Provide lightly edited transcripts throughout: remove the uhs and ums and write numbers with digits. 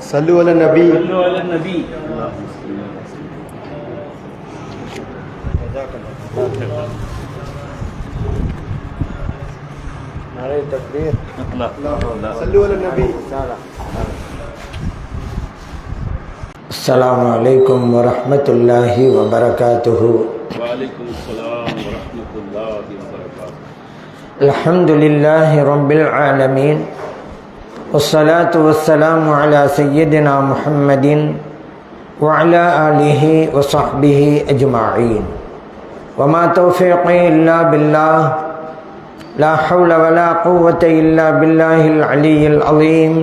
सल्लु अला नबी। नारे तकबीर। सल्लु अला नबी। अस्सलामु अलैकुम वरहमतुल्लाहि वबरकातुहु। वालेकुम अस्सलाम वरहमतुल्लाहि वबरकातुहु। अल्हम्दुलिल्लाहि रब्बिल आलमीन वस्सलातु वस्सलामु अला सय्यिदिना मुहम्मदिन व अला आलिहि व सहबिहि अजमाईन। वमा तौफीक़ी इल्ला बिल्लाह ला हौला वला कुव्वता इल्ला बिल्लाहिल अलिय्यिल अज़ीम।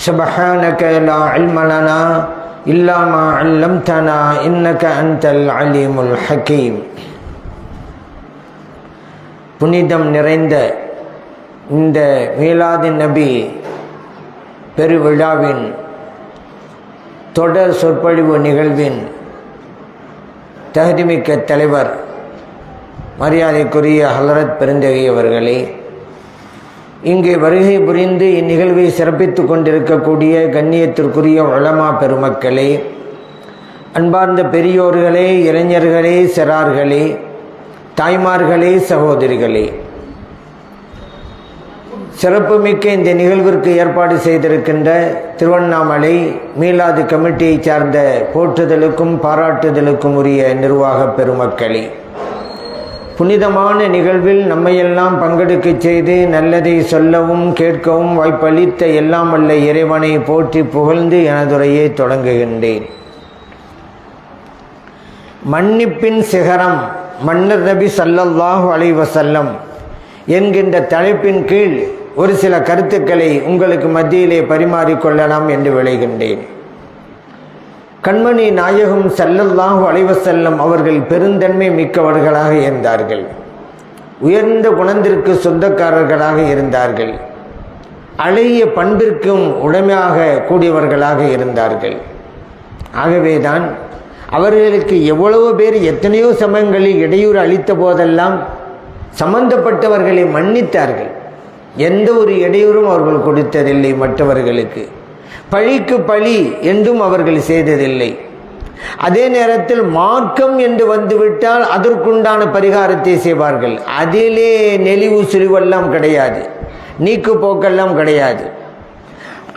सुब्हानक ला इल्म लना इल्ला मा अल्लमतना इन्नक अंतल अलीमुल हकीम। புனிதம் நிறைந்த இந்த மீலாது நபி பெருவிழாவின் தொடர் சொற்பொழிவு நிகழ்வின் தகுதிமிக்க தலைவர் மரியாதைக்குரிய ஹலரத் பெருந்தகை அவர்களே, இங்கே வருகை புரிந்து இந்நிகழ்வை சிறப்பித்து கொண்டிருக்கக்கூடிய கண்ணியத்திற்குரிய உலமா பெருமக்களே, அன்பார்ந்த பெரியோர்களே, இளைஞர்களே, சிறார்களே, தாய்மார்களே, சகோதரிகளே, சிறப்புமிக்க இந்த நிகழ்விற்கு ஏற்பாடு செய்திருக்கின்ற திருவண்ணாமலை மீலாது கமிட்டியை சார்ந்த போற்றுதலுக்கும் பாராட்டுதலுக்கும் உரிய நிர்வாக பெருமக்களே, புனிதமான நிகழ்வில் நம்மையெல்லாம் பங்கெடுக்க செய்து நல்லதை சொல்லவும் கேட்கவும் வாய்ப்பளித்த எல்லாம் வல்ல இறைவனை போற்றி புகழ்ந்து எனதுரையை தொடங்குகின்றேன். மன்னிப்பின் சிகரம் மன்னர் நபி ஸல்லல்லாஹு அலைஹி வஸல்லம் என்கின்ற தலைப்பின் கீழ் ஒரு சில கருத்துக்களை உங்களுக்கு மத்தியிலே பரிமாறிக்கொள்ளலாம் என்று விளைகின்றேன். கண்மணி நாயகம் ஸல்லல்லாஹு அலைஹி வஸல்லம் அவர்கள் பெருந்தன்மை மிக்கவர்களாக இருந்தார்கள். உயர்ந்த குணத்திற்கு சொந்தக்காரர்களாக இருந்தார்கள். அழகிய பண்பிற்கும் உடைமையாக கூடியவர்களாக இருந்தார்கள். ஆகவேதான் அவர்களுக்கு எவ்வளவு பேர் எத்தனையோ சமயங்களில் இடையூறு அளித்த போதெல்லாம் சம்பந்தப்பட்டவர்களை மன்னித்தார்கள். எந்த ஒரு இடையூறும் அவர்கள் கொடுத்ததில்லை. மற்றவர்களுக்கு பழிக்கு பழி என்றும் அவர்கள் செய்ததில்லை. அதே நேரத்தில் மார்க்கம் என்று வந்துவிட்டால் அதற்குண்டான பரிகாரத்தை செய்வார்கள். அதிலே நெளிவு சுழிவெல்லாம் கிடையாது, நீக்கு போக்கெல்லாம் கிடையாது.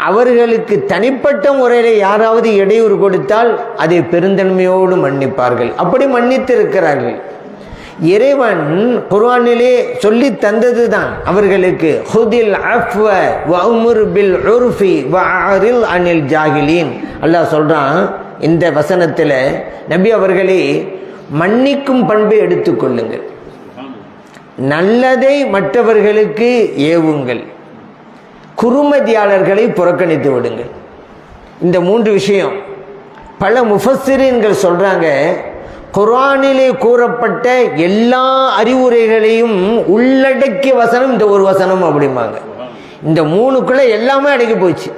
அவர்களுக்கு தனிப்பட்ட முறையில் யாராவது இடையூறு கொடுத்தால் அதை பெருந்தன்மையோடு மன்னிப்பார்கள். அப்படி மன்னித்து இருக்கிறார்கள். இறைவன் குர்ஆனிலே சொல்லி தந்தது தான் அவர்களுக்கு ஹுதில் அஃப்வ வஅமுர் பில் உர்ஃபி வஅரில் அனில் ஜாஹிலீன். அல்லாஹ் சொல்றான் இந்த வசனத்தில், நபி அவர்களே மன்னிக்கும் பண்பை எடுத்துக்கொள்ளுங்கள், நல்லதை மற்றவர்களுக்கு ஏவுங்கள், குறுமதியாளர்களை புறக்கணித்து விடுங்கள். இந்த மூன்று விஷயம் பல முஃபஸ்ஸிரீன்கள் சொல்றாங்க, குர்ஆனிலே கூறப்பட்ட எல்லா அறிவுரைகளையும் உள்ளடக்கிய வசனம் இந்த ஒரு வசனம் அப்படிம்பாங்க. இந்த மூணுக்குள்ள எல்லாமே அடங்கி போச்சு.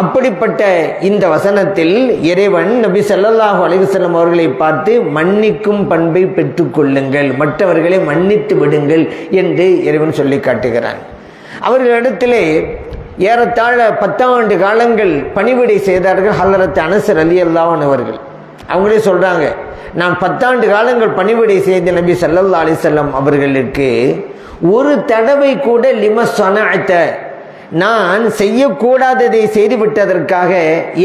அப்படிப்பட்ட இந்த வசனத்தில் இறைவன் நபி ஸல்லல்லாஹு அலைஹி வஸல்லம் அவர்களை பார்த்து மன்னிக்கும் பண்பை பெற்றுக்கொள்ளுங்கள், மற்றவர்களை மன்னித்து விடுங்கள் என்று இறைவன் சொல்லி காட்டுகிறான். அவர்களிடத்திலே ஏறத்தாழ 10 ஆண்டு காலங்கள் பணிவிடை செய்தார்கள் ஹலரத் அனஸ் ரலியல்லாஹு அன்ஹு அவர்கள். அவங்களே சொல்றாங்க, நான் 10 ஆண்டு காலங்கள் பணிவிடை செய்த நபி ஸல்லல்லாஹு அலைஹி வஸல்லம் அவர்களுக்கு ஒரு தடவை கூட லிம ஸனஅத, நான் செய்யக்கூடாததை செய்து விட்டதற்காக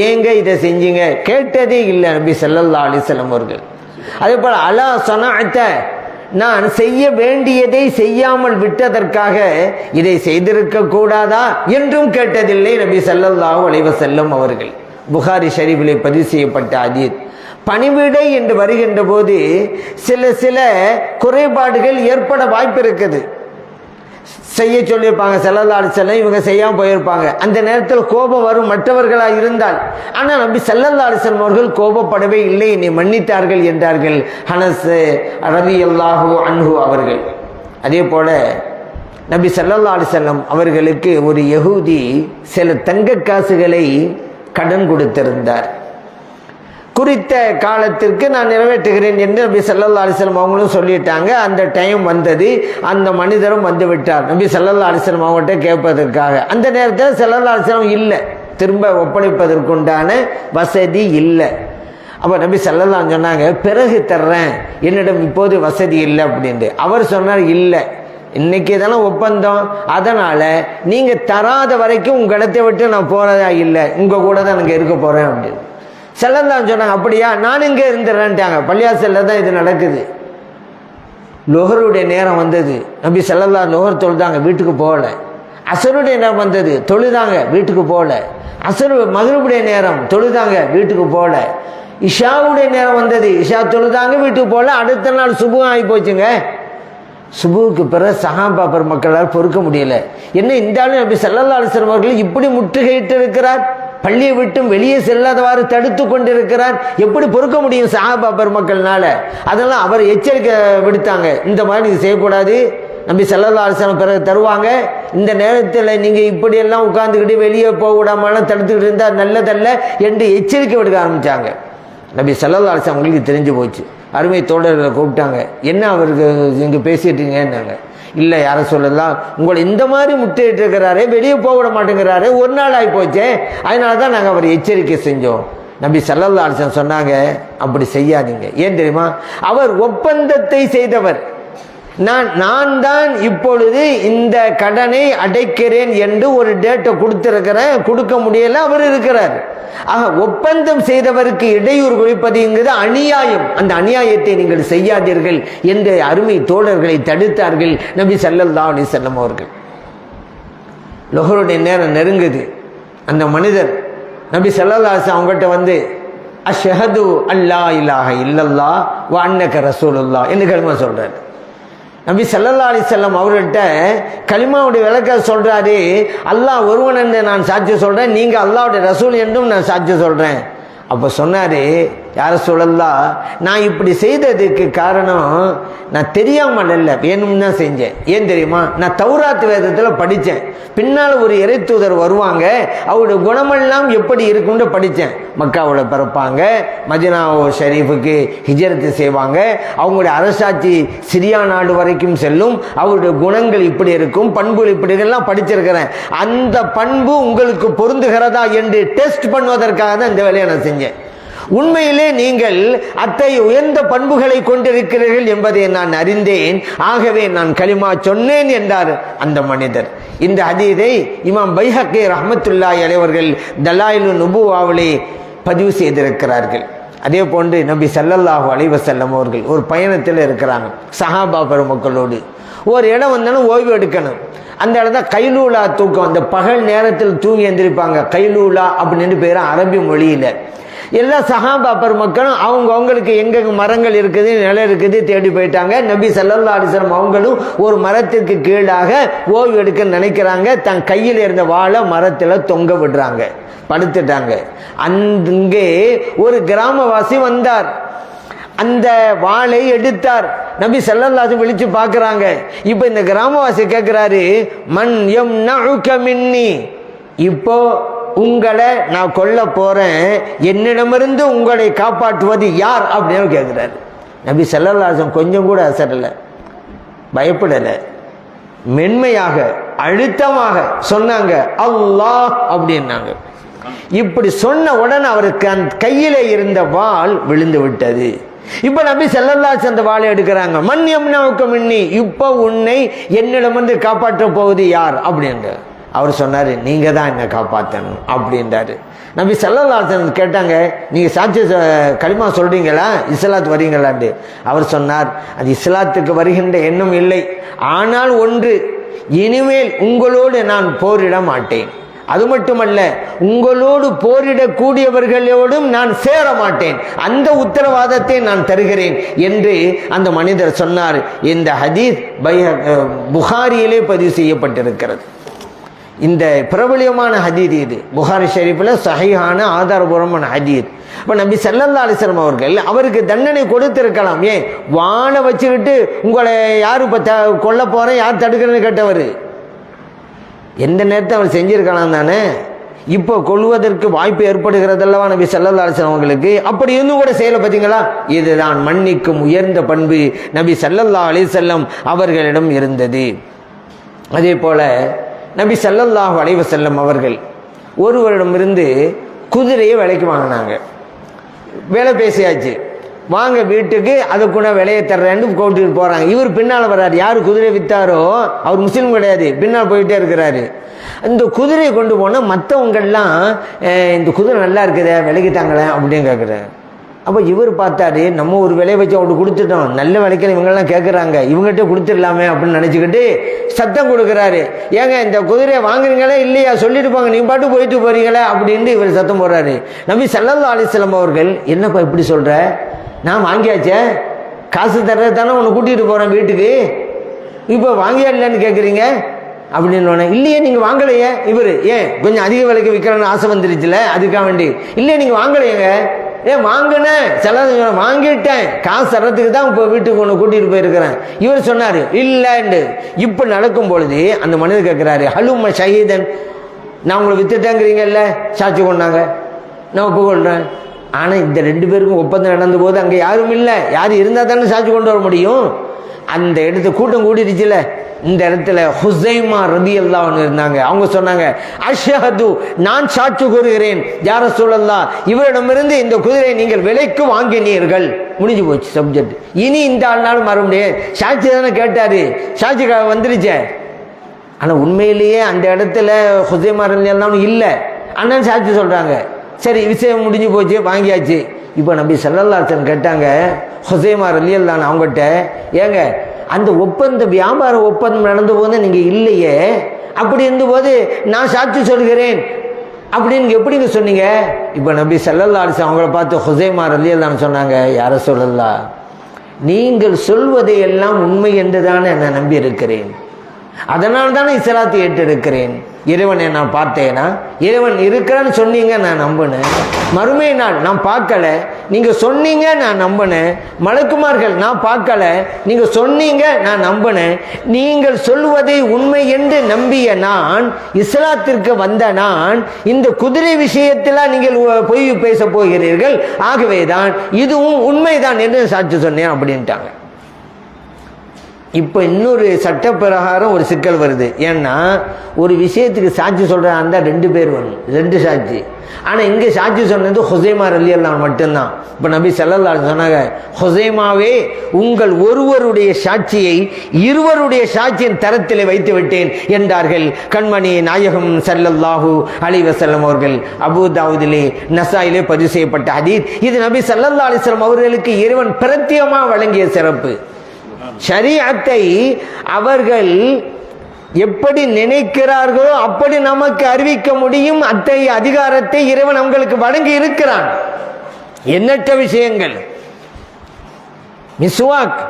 ஏங்க இதை செஞ்சீங்க கேட்டதே இல்லை நபி ஸல்லல்லாஹு அலைஹி வஸல்லம் அவர்கள். அதே போல அலா ஸனஅத, நான் செய்ய வேண்டியதை செய்யாமல் விட்டதற்காக இதை செய்திருக்க கூடாதா என்றும் கேட்டதில்லை நபி ஸல்லல்லாஹு அலைஹி வஸல்லம் அவர்கள். புகாரி ஷரீஃபிலே பதிவு செய்யப்பட்ட ஹதீஸ். பணிவிடை என்று வருகின்ற போது சில குறைபாடுகள் ஏற்பட வாய்ப்பு இருக்குது. செய்ய சொல்லியிருப்பாங்க ஸல்லல்லாஹு அலைஹி வஸல்லம், இவங்க செய்யாமல் போயிருப்பாங்க. அந்த நேரத்தில் கோபம் வரும் மற்றவர்களாக இருந்தால். ஆனால் நபி ஸல்லல்லாஹு அலைஹி வஸல்லம் அவர்கள் கோபப்படவே இல்லை, என்னை மன்னித்தார்கள் என்றார்கள் அனஸ் ரலியல்லாஹு அன்ஹு அவர்கள். அதே போல நபி ஸல்லல்லாஹு அலைஹி வஸல்லம் அவர்களுக்கு ஒரு யஹூதி சில தங்க காசுகளை கடன் கொடுத்திருந்தார். குறித்த காலத்திற்கு நான் நிறைவேற்றுகிறேன் என்று நபி ஸல்லல்லாஹு அலைஹி வஸல்லம் அவங்களும் சொல்லிட்டாங்க. அந்த டைம் வந்தது, அந்த மனிதரும் வந்து விட்டார் நபி ஸல்லல்லாஹு அலைஹி வஸல்லம் அவங்கள்ட்ட கேட்பதற்காக. அந்த நேரத்தில் ஸல்லல்லாஹு அலைஹி வஸல்லம் இல்லை, திரும்ப ஒப்படைப்பதற்குண்டான வசதி இல்லை. அப்போ நபி ஸல்லல்லாஹு சொன்னாங்க, பிறகு தர்றேன், என்னிடம் இப்போது வசதி இல்லை அப்படின்ட்டு. அவர் சொன்னார், இல்லை, இன்னைக்கு இதெல்லாம் ஒப்பந்தம், அதனால நீங்க தராத வரைக்கும் உங்க இடத்தை விட்டு நான் போறதா இல்லை, உங்க கூட தான் நான் இருக்க போறேன் அப்படின்னு ஸல்லல்லாஹு சொன்னாங்க. அப்படியா, நான் இங்கே இருந்துடுறேன்ட்டாங்க. பள்ளியாசல்ல தான் இது நடக்குது. லொஹருடைய நேரம் வந்தது, நபி ஸல்லல்லாஹு லொஹர் தொழுதாங்க, வீட்டுக்கு போகல. அசருடைய நேரம் வந்தது, தொழுதாங்க, வீட்டுக்கு போகல. அசரு மக்ரிபுடைய நேரம் தொழுதாங்க, வீட்டுக்கு போகல. இஷாவுடைய நேரம் வந்தது, இஷா தொழுதாங்க, வீட்டுக்கு போகல. அடுத்த நாள் சுபு ஆகி போச்சுங்க. சுபுவுக்கு பிறகு சஹாபா பெருமக்களால் பொறுக்க முடியல. என்ன இந்த ஆளு நபி ஸல்லல்லாஹு அலைஹி வஸல்லம் அவர்கள் இப்படி முற்றுகையிட்டு இருக்கிறார், பள்ளியை விட்டும் வெளியே செல்லாதவாறு தடுத்து கொண்டிருக்கிறார், எப்படி பொறுக்க முடியும் சஹாபா பெருமக்கள்னால? அதெல்லாம் அவர் எச்சரிக்கை விடுத்தாங்க, இந்த மாதிரி நீங்க செய்யக்கூடாது, நபி ஸல்லல்லாஹு அலைஹி வஸல்லம் பிறகு தருவாங்க, இந்த நேரத்தில் நீங்க இப்படியெல்லாம் உட்கார்ந்துக்கிட்டு வெளியே போக விடாமலாம் தடுத்துக்கிட்டு இருந்தால் நல்லதல்ல என்று எச்சரிக்கை விடுக்க ஆரம்பிச்சாங்க. நபி ஸல்லல்லாஹு அலைஹி வஸல்லம் அவங்களுக்கு தெரிஞ்சு போச்சு. அருமை தோழர்களை கூப்பிட்டாங்க, என்ன அவருக்கு இங்கே பேசிட்டீங்கன்னாங்க. இல்லை யார சொல்லலாம், உங்களை இந்த மாதிரி முட்டையிட்டு இருக்கிறாரே, வெளியே போக விட மாட்டேங்கிறாரு, ஒரு நாள் ஆகி போச்சே, அதனால தான் நாங்கள் அவர் எச்சரிக்கை செஞ்சோம். நபி ஸல்லல்லாஹு அலைஹி வஸல்லம் சொன்னாங்க, அப்படி செய்யாதீங்க. ஏன் தெரியுமா, அவர் ஒப்பந்தத்தை செய்தவர். நான் தான் இப்பொழுது இந்த கடனை அடைக்கிறேன் என்று ஒரு டேட்டை கொடுத்திருக்கிறேன், கொடுக்க முடியல, அவர் இருக்கிறார். ஆக ஒப்பந்தம் செய்தவருக்கு இடையூறு குவிப்பதுங்கிறது அநியாயம். அந்த அநியாயத்தை நீங்கள் செய்யாதீர்கள் என்று அருமை தோழர்களை தடுத்தார்கள் நபி ஸல்லல்லாஹு அலைஹி வஸல்லம் அவர்கள். லொஹருடைய நேரம் நெருங்குது. அந்த மனிதர் நபி ஸல்லல்லாஹு அலைஹி வஸல்லம் அவங்ககிட்ட வந்து, அஷ்ஹது அல்லா இலாஹ இல்லல்லாஹ் வ அன்னக ரசூலுல்லாஹ் என்று கலிமா சொல்றாரு. நபி ஸல்லல்லாஹு அலைஹி வஸல்லம் அவர்கிட்ட கலிமாவுடைய விளக்க சொல்றாரு, அல்லாஹ் ஒருவன் என்று நான் சாட்சி சொல்றேன், நீங்க அல்லாஹ்வுடைய ரசூல் என்றும் நான் சாட்சி சொல்றேன். அப்போ சொன்னாரு, யார சொல்லலாம், நான் இப்படி செய்ததுக்கு காரணம் நான் தெரியாமல் இல்லை, வேணும்னு தான் செஞ்சேன். ஏன் தெரியுமா, நான் தௌராத் வேதத்தில் படித்தேன். பின்னால் ஒரு இறை தூதர் வருவாங்க, அவருடைய குணமெல்லாம் எப்படி இருக்குன்னு படித்தேன். மக்காவில் பிறப்பாங்க, மதீனா ஷரீஃபுக்கு ஹிஜ்ரத்து செய்வாங்க, அவங்களுடைய அரசாட்சி சிரியா நாடு வரைக்கும் செல்லும், அவருடைய குணங்கள் இப்படி இருக்கும், பண்புகள் இப்படி எல்லாம் படிச்சிருக்கிறேன். அந்த பண்பு உங்களுக்கு பொருந்துகிறதா என்று டெஸ்ட் பண்ணுவதற்காக தான் இந்த வேலையை நான் செஞ்சேன். உண்மையிலே நீங்கள் அத்தகைய உயர்ந்த பண்புகளை கொண்டிருக்கிறீர்கள் என்பதை நான் அறிந்தேன், ஆகவே நான் கலிமா சொன்னேன் என்றார் அந்த மனிதர். இந்த ஹதீஸை இமாம் பைஹக்கி ரஹ்மத்துல்லாஹி அலைஹி அவர்கள் தலாயிலுன் நுபுவாவிலே பதிவு செய்திருக்கிறார்கள். அதே போன்று நபி ஸல்லல்லாஹு அலைஹி வஸல்லம் அவர்கள் ஒரு பயணத்தில் இருக்கிறாங்க சஹாபா பெருமக்களோடு. ஒரு இடம் வந்தாலும் ஓய்வு எடுக்கணும். அந்த இடத்துல கைலூலா தூக்கம், அந்த பகல் நேரத்தில் தூங்கி எந்திரிப்பாங்க. கைலூலா அப்படின்னு பேர் அரபி மொழியில். எல்லா சஹாபா பெருமக்களும் அவங்களுக்கு எங்கெங்க மரங்கள் இருக்குது, நிலம் இருக்குது தேடி போயிட்டாங்க. நபி ஸல்லல்லாஹு அலைஹி வஸல்லம் அவங்களும் ஒரு மரத்திற்கு கீழாக ஓய்வு எடுக்க நினைக்கிறாங்க. தன் கையில் இருந்த வாழை மரத்தில் தொங்க விடுறாங்க, படுத்துட்டாங்க. அங்கே ஒரு கிராமவாசி வந்தார், அந்த வாளை எடுத்தார். நபி ஸல்லல்லாஹு அலைஹி விழிச்சு பார்க்குறாங்க. இப்போ இந்த கிராமவாசி கேட்குறாரு, மன் யம்னஉக மின்னி, இப்போ உங்களை நான் கொல்ல போறேன், என்னிடமிருந்து உங்களை காப்பாற்றுவது யார் அப்படின்னு கேட்கிறாரு. நபி ஸல்லல்லாஹு அலைஹி வஸல்லம் கொஞ்சம் கூட அசரல, பயப்படல, மென்மையாக அழுத்தமாக சொன்னாங்க, அல்லாஹ் அப்படின்னாங்க. இப்படி சொன்ன உடனே அவருக்கு அந்த கையில இருந்த வாள் விழுந்து விட்டது. இப்ப நபி ஸல்லல்லாஹு அலைஹி வஸல்லம் அந்த வாளை எடுக்கிறாங்க. மன் யம்னஉக மின்னி, இப்போ உன்னை என்னிடமிருந்து காப்பாற்ற போவது யார் அப்படின்னு அவர் சொன்னார், நீங்க தான் என்னை காப்பாற்றணும் அப்படின்றாரு. நபி ஸல்லல்லாஹு அலைஹி வஸல்லம் கேட்டாங்க, நீங்க சாட்சி கலிமா சொல்றீங்களா, இஸ்லாத்து வரீங்களான்னு. அவர் சொன்னார், அது இஸ்லாத்துக்கு வருகின்ற எண்ணம் இல்லை, ஆனால் ஒன்று, இனிமேல் உங்களோடு நான் போரிட மாட்டேன், அது மட்டுமல்ல உங்களோடு போரிடக்கூடியவர்களோடும் நான் சேர மாட்டேன், அந்த உத்தரவாதத்தை நான் தருகிறேன் என்று அந்த மனிதர் சொன்னார். இந்த ஹதீஸ் புகாரியிலே பதிவு செய்யப்பட்டிருக்கிறது. இந்த பிரபலியமான ஹதீத் இது புகாரி ஷரீஃபில் சஹீஹான ஆதாரபூர்வமான ஹதீத். இப்போ நபி ஸல்லல்லாஹு அலைஹி வஸல்லம் அவர்கள் அவருக்கு தண்டனை கொடுத்திருக்கலாம். ஏன் வானை வச்சுக்கிட்டு உங்களை யார் இப்போ கொல்ல போகிறேன், யார் தடுக்கிறேன்னு கேட்டவர், எந்த நேரத்தை அவர் செஞ்சிருக்கலாம் தானே. இப்போ கொள்வதற்கு வாய்ப்பு ஏற்படுகிறதல்லவா நபி ஸல்லல்லாஹு அலைஹி வஸல்லம் அவங்களுக்கு. அப்படி இருந்தும் கூட செய்யலை பார்த்தீங்களா. இதுதான் மன்னிக்கும் உயர்ந்த பண்பு நபி ஸல்லல்லாஹு அலைஹி வஸல்லம் அவர்களிடம் இருந்தது. அதே போல நபி ஸல்லல்லாஹு அலைஹி வஸல்லம் அவர்கள் ஒருவரிடமிருந்து குதிரையை விலைக்கு வாங்கினாங்க. விலை பேசியாச்சு, வாங்க வீட்டுக்கு அதுக்குள்ள விலையை தர்றேன்னு கூட்டிட்டு போறாங்க. இவர் பின்னால் வர்றாரு. யாரு குதிரை வித்தாரோ அவர் முஸ்லீம் கிடையாது, பின்னால் போயிட்டே இருக்கிறாரு. இந்த குதிரையை கொண்டு போனால் மற்றவங்கெல்லாம் இந்த குதிரை நல்லா இருக்குதே விலைக்கிட்டாங்களே அப்படின்னு கேட்குறாரு. அப்போ இவர் பார்த்தாரு, நம்ம ஒரு விலையை வச்சு அவங்களுக்கு கொடுத்துட்டோம், நல்ல விலைக்கு இவங்கெல்லாம் கேட்குறாங்க, இவங்ககிட்ட கொடுத்துடலாமே அப்படின்னு நினச்சிக்கிட்டு சத்தம் கொடுக்குறாரு. ஏங்க இந்த குதிரையை வாங்குறீங்களே இல்லையா சொல்லிட்டு போங்க, நீ பாட்டு போயிட்டு போறீங்களே அப்படின்னு இவர் சத்தம் போடுறாரு. நபி ஸல்லல்லாஹு அலைஹி வஸல்லம் அவர்கள், என்னப்பா இப்படி சொல்ற, நான் வாங்கியாச்சே, காசு தர்றது தானே உன்னை கூட்டிகிட்டு போகிறேன் வீட்டுக்கு, இப்போ வாங்கியா இல்லைன்னு கேட்குறீங்க அப்படின்னு. இல்லையே நீங்கள் வாங்கலையே. இவர் ஏன் கொஞ்சம் அதிக விலைக்கு விற்கிறன்னு ஆசை வந்துருச்சுல, அதுக்காக வேண்டி இல்லையே நீங்கள் வாங்கலையேங்க. ஏன் வாங்கினேன், சில வாங்கிட்டேன், காசு தர்றதுக்கு தான் இப்போ வீட்டுக்கு ஒன்று கூட்டிகிட்டு போயிருக்கிறேன். இவர் சொன்னார் இல்லைன்னு. இப்போ நடக்கும் பொழுது அந்த மனிதர் கேட்குறாரு, ஹலும்ம ஷஹீதன், நான் உங்களை வித்துட்டேங்கிறீங்கல்ல, சாட்சி கொண்டாங்க, நான் ஒப்புக்கொள்கிறேன். ஆனால் இந்த 2 பேருக்கும் ஒப்பந்தம் நடந்த போது அங்கே யாரும் இல்லை, யாரும் இருந்தால் தானே சாட்சி கொண்டு வர முடியும். அந்த இடத்து கூட்டம் கூடிருச்சுல, இந்த இடத்துல ஹுசைமா ரலியல்லாஹு அன்ஹு இருந்தாங்க. அவங்க சொன்னாங்க, அஷ்ஹது, நான் சாட்சி கூறுகிறேன் யா ரசூலல்லாஹ், இவரிடமிருந்து இந்த குதிரையை நீங்கள் விலைக்கு வாங்கினீர்கள். முடிஞ்சு போச்சு சப்ஜெக்ட். இனி இந்த ஆள்னாலும் மற முடியாது, சாட்சி தானே கேட்டாரு, சாட்சி வந்துருச்சே. ஆனால் உண்மையிலேயே அந்த இடத்துல ஹுசைமா ரலியல்லாஹு அன்ஹு இல்லை, அண்ணன் சாட்சி சொல்றாங்க. சரி, விஷயம் முடிஞ்சு போச்சு, வாங்கியாச்சு. இப்போ நபி ஸல்லல்லாஹு அலைஹி வஸல்லம் கேட்டாங்க ஹுசைமா ரலியல்லாஹு அன்ஹு அவங்ககிட்ட, ஏங்க அந்த ஒப்பந்தம் வியாபார ஒப்பந்தம் நடந்த போது நீங்கள் இல்லையே, அப்படி இருந்தபோது நான் சாட்சி சொல்கிறேன் அப்படின்னு எப்படிங்க சொன்னீங்க? இப்போ நபி ஸல்லல்லாஹு அலைஹி வஸல்லம் அவங்கள பார்த்து ஹுசைமா ரலியல்லாஹு அன்ஹு சொன்னாங்க, யா ரசூலல்லாஹ், நீங்கள் சொல்வதை எல்லாம் உண்மை என்று தானே நான் நம்பி இருக்கிறேன், அதனால் தானே இஸ்லாத்தை ஏற்றிருக்கிறேன். இறைவனை நான் பார்த்தேனா, இறைவன் இருக்கிறான்னு சொன்னீங்க, நான் நம்பினேன். மறுமை நாள் நான் பார்க்கல, நீங்க சொன்னீங்க, நான் நம்பினேன். மலக்குமார்கள் நான் பார்க்கல, நீங்க சொன்னீங்க, நான் நம்பினேன். நீங்கள் சொல்வதை உண்மை என்று நம்பிய நான், இஸ்லாத்திற்கு வந்த நான், இந்த குதிரை விஷயத்தில் நீங்கள் பொய் பேச போகிறீர்கள், ஆகவேதான் இதுவும் உண்மைதான் என்று சாட்சி சொன்னேன் அப்படின்ட்டாங்க. இப்போ இன்னொரு சட்ட பிரகாரம் ஒரு சிக்கல் வருது. ஏன்னா ஒரு விஷயத்துக்கு சாட்சி சொல்கிறதா இருந்தால் 2 பேர் வேணும், 2 சாட்சி. ஆனால் இங்கே சாட்சி சொன்னது ஹுசைமா ரலியல்லாஹு அன்ஹு மட்டும்தான். இப்போ நபி ஸல்லல்லாஹு அலைஹி வஸல்லம் சொன்னாங்க, ஹுசைமாவே, உங்கள் ஒருவருடைய சாட்சியை இருவருடைய சாட்சியின் தரத்தில் வைத்து விட்டேன் என்றார்கள் கண்மணி நாயகம் ஸல்லல்லாஹு அலைஹி வஸல்லம் அவர்கள். அபூ தாவூதிலே, நசாயிலே பதிவு செய்யப்பட்ட ஹதீஸ். இது நபி ஸல்லல்லாஹு அலைஹி வஸல்லம் அவர்களுக்கு இறைவன் பிரத்யேகமாக வழங்கிய சிறப்பு. ஷரீஅத்தை அவர்கள் எப்படி நினைக்கிறார்களோ அப்படி நமக்கு அறிவிக்க முடியும். அத்தகைய அதிகாரத்தை இறைவன் அவங்களுக்கு வழங்கி இருக்கிறான். எண்ணற்ற விஷயங்கள். மிஸ்வாக்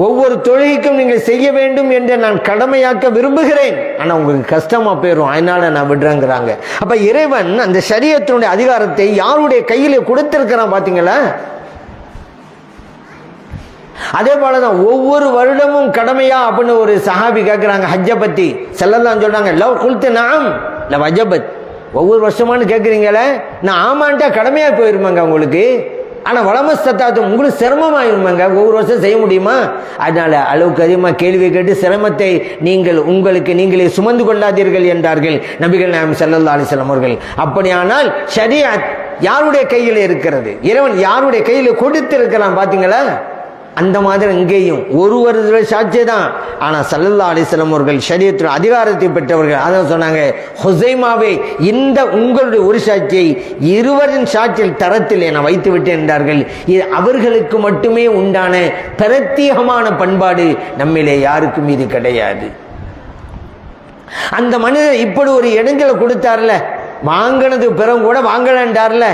ஒவ்வொரு தொழுகைக்கும் நீங்கள் செய்ய வேண்டும் என்று நான் கடமையாக்க விரும்புகிறேன், ஆனா உங்களுக்கு கஷ்டமா போயிடும், அதனால நான் விடுறேங்கிறாங்க. அப்ப இறைவன் அந்த ஷரீஅத்தினுடைய அதிகாரத்தை யாருடைய கையில கொடுத்திருக்கிறான் பாத்தீங்களா? அதே போலதான் ஒவ்வொரு வருடமும் கடமையா அப்படின்னு ஒரு சஹாபி கேட்கிறாங்க ஹஜ்ஜை பத்தி. ஸல்லல்லாஹு சொல்றாங்க, லவ் குல்து நஅம் லவஜபத், ஒவ்வொரு வருஷமானு கேட்குறீங்களே, நான் ஆமான்ட்டா கடமையா போயிருமாங்க உங்களுக்கு. ஆனால் வளமஸ்தாத்து உங்களுக்கு சிரமமாயிருமாங்க, ஒவ்வொரு வருஷம் செய்ய முடியுமா? அதனால அளவுக்கு அதிகமாக கேள்வி கேட்டு சிரமத்தை நீங்கள் உங்களுக்கு நீங்களே சுமந்து கொள்ளாதீர்கள் என்றார்கள் நபிகள் நாயகம் ஸல்லல்லாஹு அலைஹி வஸல்லம் அவர்கள். அப்படியானால் ஷரீஅத் யாருடைய கையில் இருக்கிறது? இறைவன் யாருடைய கையில் கொடுத்திருக்கலாம் பாத்தீங்களா? அந்த மாதிரி இங்கேயும் ஒருவர் சாட்சி தான். ஆனால் ஸல்லல்லாஹு அலைஹி வஸல்லம் அவர்கள் ஷரீஅத்தின் அதிகாரத்தை பெற்றவர்கள். அதான் சொன்னாங்க, ஹுசைமாவே, இந்த உங்களுடைய ஒரு சாட்சியை இருவரின் சாட்சியில் தரத்தில் என வைத்து விட்டேன் என்றார்கள். இது அவர்களுக்கு மட்டுமே உண்டான பிரத்யேகமான பண்பாடு, நம்மிலே யாருக்கும் இது கிடையாது. அந்த மனிதர் இப்படி ஒரு இடைஞ்சலை கொடுத்தார்ல, வாங்கினது பிறகு கூட வாங்கலன்றார்ல,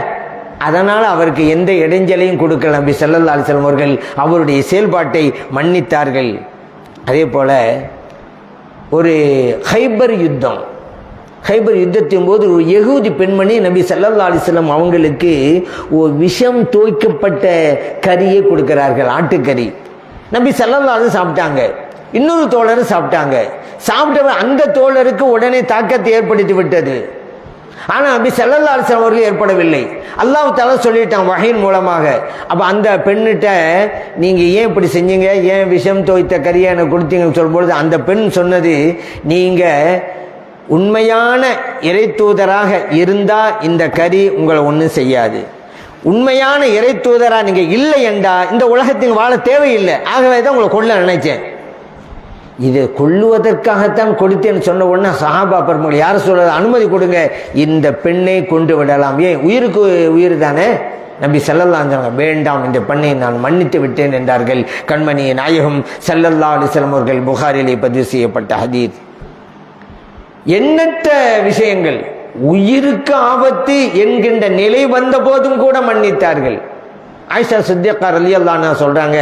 அதனால் அவருக்கு எந்த இடைஞ்சலையும் கொடுக்கல. நபி ஸல்லல்லாஹு அலைஹி வஸல்லம் அவர்கள் அவருடைய செயல்பாட்டை மன்னித்தார்கள். அதே போல ஒரு ஹைபர் யுத்தம், ஹைபர் யுத்தத்தின் போது ஒரு யகூதி பெண்மணி நபி ஸல்லல்லாஹு அலைஹி வஸல்லம் அவங்களுக்கு ஒரு விஷம் தோய்க்கப்பட்ட கறியை கொடுக்கிறார்கள், ஆட்டுக்கறி. நபி ஸல்லல்லாஹு அலைஹி வஸல்லம் சாப்பிட்டாங்க, இன்னொரு தோழர் சாப்பிட்டாங்க. சாப்பிட்ட அந்த தோழருக்கு உடனே தாக்கத்தை ஏற்படுத்தி விட்டது. ஆனால் நபி ஸல்லல்லாஹு அலைஹி வஸல்லம் அவர்கள் ஏற்படவில்லை. அல்லாஹ் தஆலா சொல்லிட்டான் வஹீன் மூலமாக. அப்போ அந்த பெண்ணிட்ட நீங்கள் ஏன் இப்படி செஞ்சீங்க, ஏன் விஷம் தோய்த்த கறியை எனக்கு கொடுத்தீங்கன்னு சொல்லும்பொழுது அந்த பெண் சொன்னது, நீங்கள் உண்மையான இறை தூதராக இருந்தால் இந்த கறி உங்களை ஒன்றும் செய்யாது. உண்மையான இறை தூதராக நீங்கள் இல்லை என்றா இந்த உலகத்துக்கு வாழ தேவையில்லை. ஆகவே தான் உங்களை கொல்ல நினைச்சேன். இதை கொல்லுவதற்காகத்தான் கொடுத்தேன்னு சொன்ன உடனே சஹாபா பெருமக்கள் யார் சொல்றது, அனுமதி கொடுங்க, இந்த பெண்ணை கொண்டு விடலாம். ஏன், உயிருக்கு உயிர் தானே. நபி ஸல்லல்லாஹு அலைஹி வஸல்லம் வேண்டாம், இந்த பெண்ணை நான் மன்னித்து விட்டேன் என்றார்கள். கண்மணி நாயகம் ஸல்லல்லாஹு அலைஹி வஸல்லம் அவர்கள் புகாரிலே பதிவு செய்யப்பட்ட ஹதீஸ். எண்ணற்ற விஷயங்கள் உயிருக்கு ஆபத்து என்கின்ற நிலை வந்த போதும் கூட மன்னித்தார்கள். ஆயிஷா சித்திகா ரலியல்லாஹு அன்ஹா சொல்றாங்க,